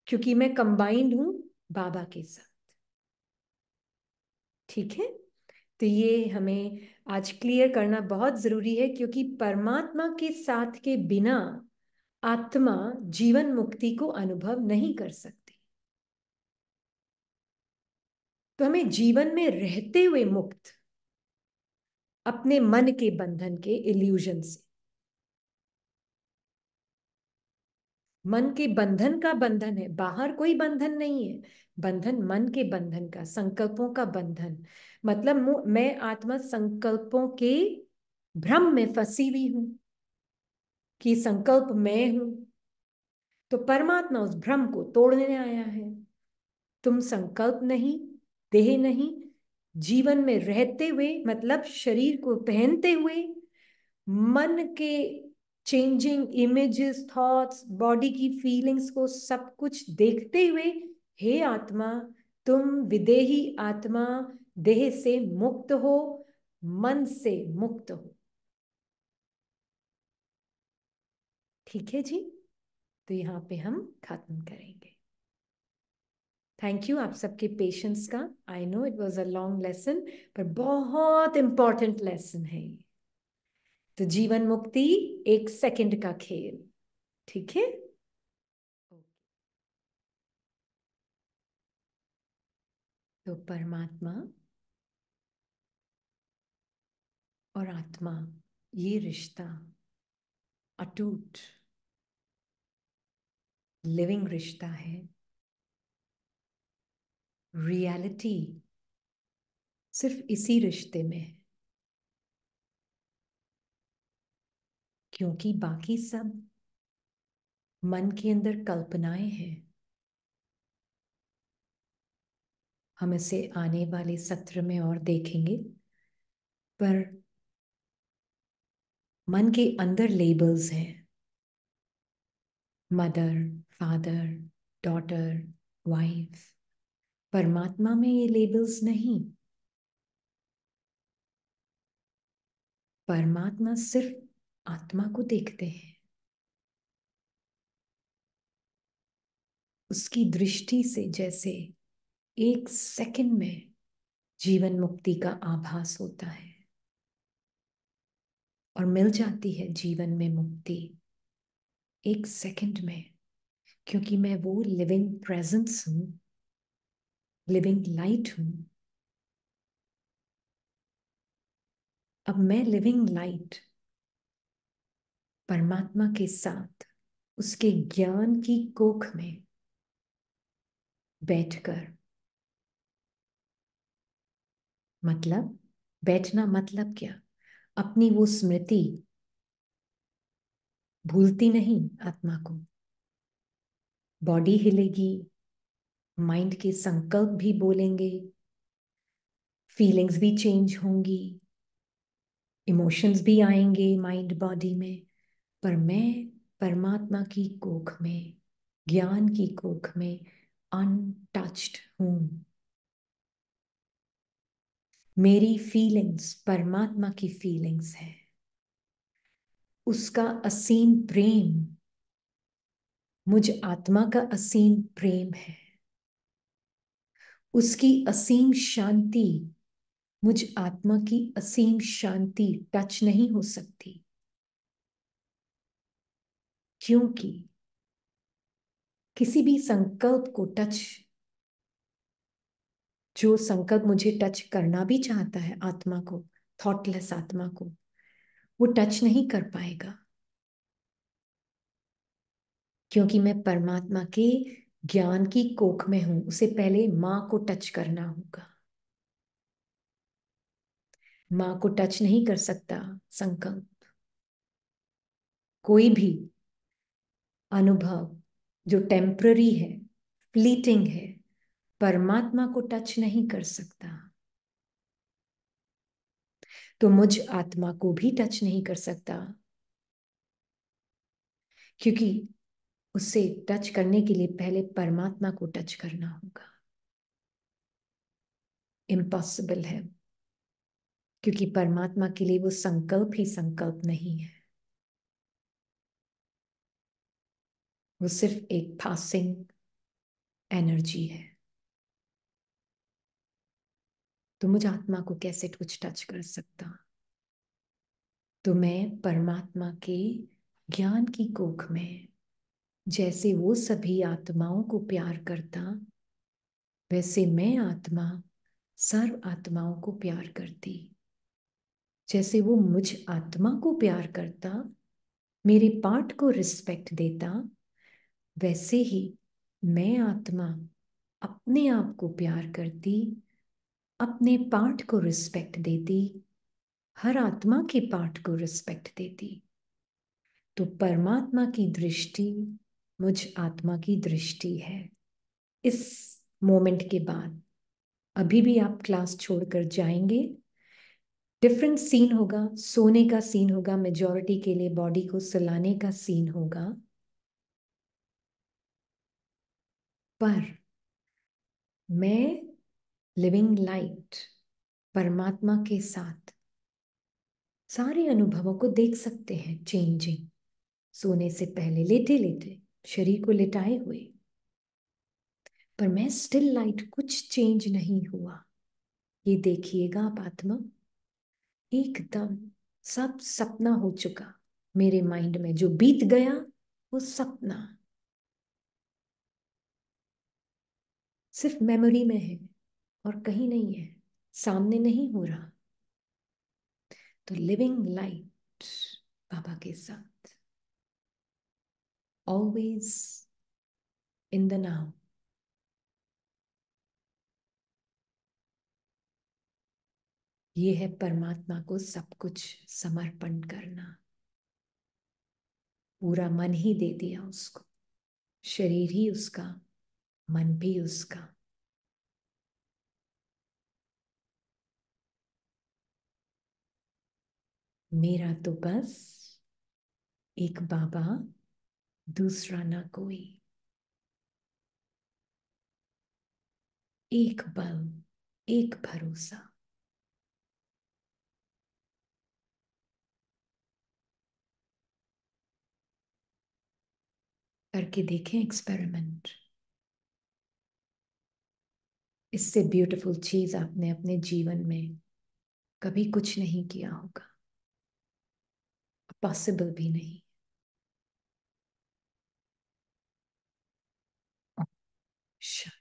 क्योंकि मैं कंबाइंड हूं बाबा के साथ। ठीक है? तो ये हमें आज क्लियर करना बहुत जरूरी है, क्योंकि परमात्मा के साथ के बिना आत्मा जीवन मुक्ति को अनुभव नहीं कर सकती। तो हमें जीवन में रहते हुए मुक्त, अपने मन के बंधन के इल्यूजन से, मन के बंधन का बंधन है, बाहर कोई बंधन नहीं है। बंधन मन के बंधन का, संकल्पों का बंधन। मतलब मैं आत्मा संकल्पों के भ्रम में फंसी हुई हूं कि संकल्प मैं हूं। तो परमात्मा उस भ्रम को तोड़ने आया है। तुम संकल्प नहीं, देह नहीं, जीवन में रहते हुए, मतलब शरीर को पहनते हुए, मन के चेंजिंग इमेजेस, थॉट्स, बॉडी की फीलिंग्स को सब कुछ देखते हुए, हे आत्मा, तुम विदेही आत्मा, देह से मुक्त हो, मन से मुक्त हो। ठीक है जी? तो यहाँ पे हम खत्म करेंगे। थैंक यू आप सबके पेशेंस का। I know it was a long lesson, पर बहुत इंपॉर्टेंट लेसन है ये। तो जीवन मुक्ति एक सेकंड का खेल। ठीक है? तो परमात्मा और आत्मा, ये रिश्ता अटूट लिविंग रिश्ता है। रियलिटी सिर्फ इसी रिश्ते में है, क्योंकि बाकी सब मन के अंदर कल्पनाएं हैं। हम इसे आने वाले सत्र में और देखेंगे। पर मन के अंदर लेबल्स हैं, मदर, फादर, डॉटर, वाइफ। परमात्मा में ये लेबल्स नहीं। परमात्मा सिर्फ आत्मा को देखते हैं। उसकी दृष्टि से जैसे एक सेकंड में जीवन मुक्ति का आभास होता है और मिल जाती है जीवन में मुक्ति एक सेकंड में, क्योंकि मैं वो लिविंग प्रेजेंस हूं, लिविंग लाइट हूं। अब मैं लिविंग लाइट परमात्मा के साथ उसके ज्ञान की कोख में बैठकर, मतलब बैठना मतलब क्या? अपनी वो स्मृति भूलती नहीं आत्मा को। बॉडी हिलेगी, माइंड के संकल्प भी बोलेंगे, फीलिंग्स भी चेंज होंगी, इमोशंस भी आएंगे माइंड बॉडी में। पर मैं परमात्मा की कोख में, ज्ञान की कोख में अनटच्ड हूं। मेरी फीलिंग्स परमात्मा की फीलिंग्स है। उसका असीम प्रेम मुझ आत्मा का असीम प्रेम है। उसकी असीम शांति मुझ आत्मा की असीम शांति टच नहीं हो सकती, क्योंकि किसी भी संकल्प को टच, जो संकल्प मुझे टच करना भी चाहता है आत्मा को, थॉटलेस आत्मा को, वो टच नहीं कर पाएगा, क्योंकि मैं परमात्मा के ज्ञान की कोख में हूं। उसे पहले मां को टच करना होगा। मां को टच नहीं कर सकता संकल्प। कोई भी अनुभव जो टेम्पररी है, फ्लीटिंग है, परमात्मा को टच नहीं कर सकता। तो मुझ आत्मा को भी टच नहीं कर सकता, क्योंकि उसे टच करने के लिए पहले परमात्मा को टच करना होगा। इम्पॉसिबल है, क्योंकि परमात्मा के लिए वो संकल्प ही संकल्प नहीं है। वो सिर्फ एक पासिंग एनर्जी है। तो मुझ आत्मा को कैसे कुछ टच कर सकता? तो मैं परमात्मा के ज्ञान की कोख में, जैसे वो सभी आत्माओं को प्यार करता, वैसे मैं आत्मा सर्व आत्माओं को प्यार करती। जैसे वो मुझ आत्मा को प्यार करता, मेरे पार्ट को रिस्पेक्ट देता, वैसे ही मैं आत्मा अपने आप को प्यार करती, अपने पार्ट को रिस्पेक्ट देती, हर आत्मा के पार्ट को रिस्पेक्ट देती। तो परमात्मा की दृष्टि मुझ आत्मा की दृष्टि है। इस मोमेंट के बाद अभी भी आप क्लास छोड़कर जाएंगे, डिफरेंट सीन होगा। सोने का सीन होगा, मेजॉरिटी के लिए बॉडी को सुलाने का सीन होगा। पर मैं लिविंग लाइट परमात्मा के साथ सारे अनुभवों को देख सकते हैं चेंजिंग। सोने से पहले लेटे लेटे, शरीर को लिटाए हुए, पर मैं स्टिल लाइट, कुछ चेंज नहीं हुआ। ये देखिएगा आप आत्मा, एकदम सब सपना हो चुका। मेरे माइंड में जो बीत गया वो सपना सिर्फ मेमोरी में है और कहीं नहीं है, सामने नहीं हो रहा। तो लिविंग लाइट बाबा के साथ, ऑलवेज इन द नाउ। ये है परमात्मा को सब कुछ समर्पण करना। पूरा मन ही दे दिया उसको, शरीर ही उसका, मन भी उसका। मेरा तो बस एक बाबा, दूसरा ना कोई। एक बल, एक भरोसा। करके देखें एक्सपेरिमेंट। इससे ब्यूटीफुल चीज आपने अपने जीवन में कभी कुछ नहीं किया होगा, पॉसिबल भी नहीं। शांति।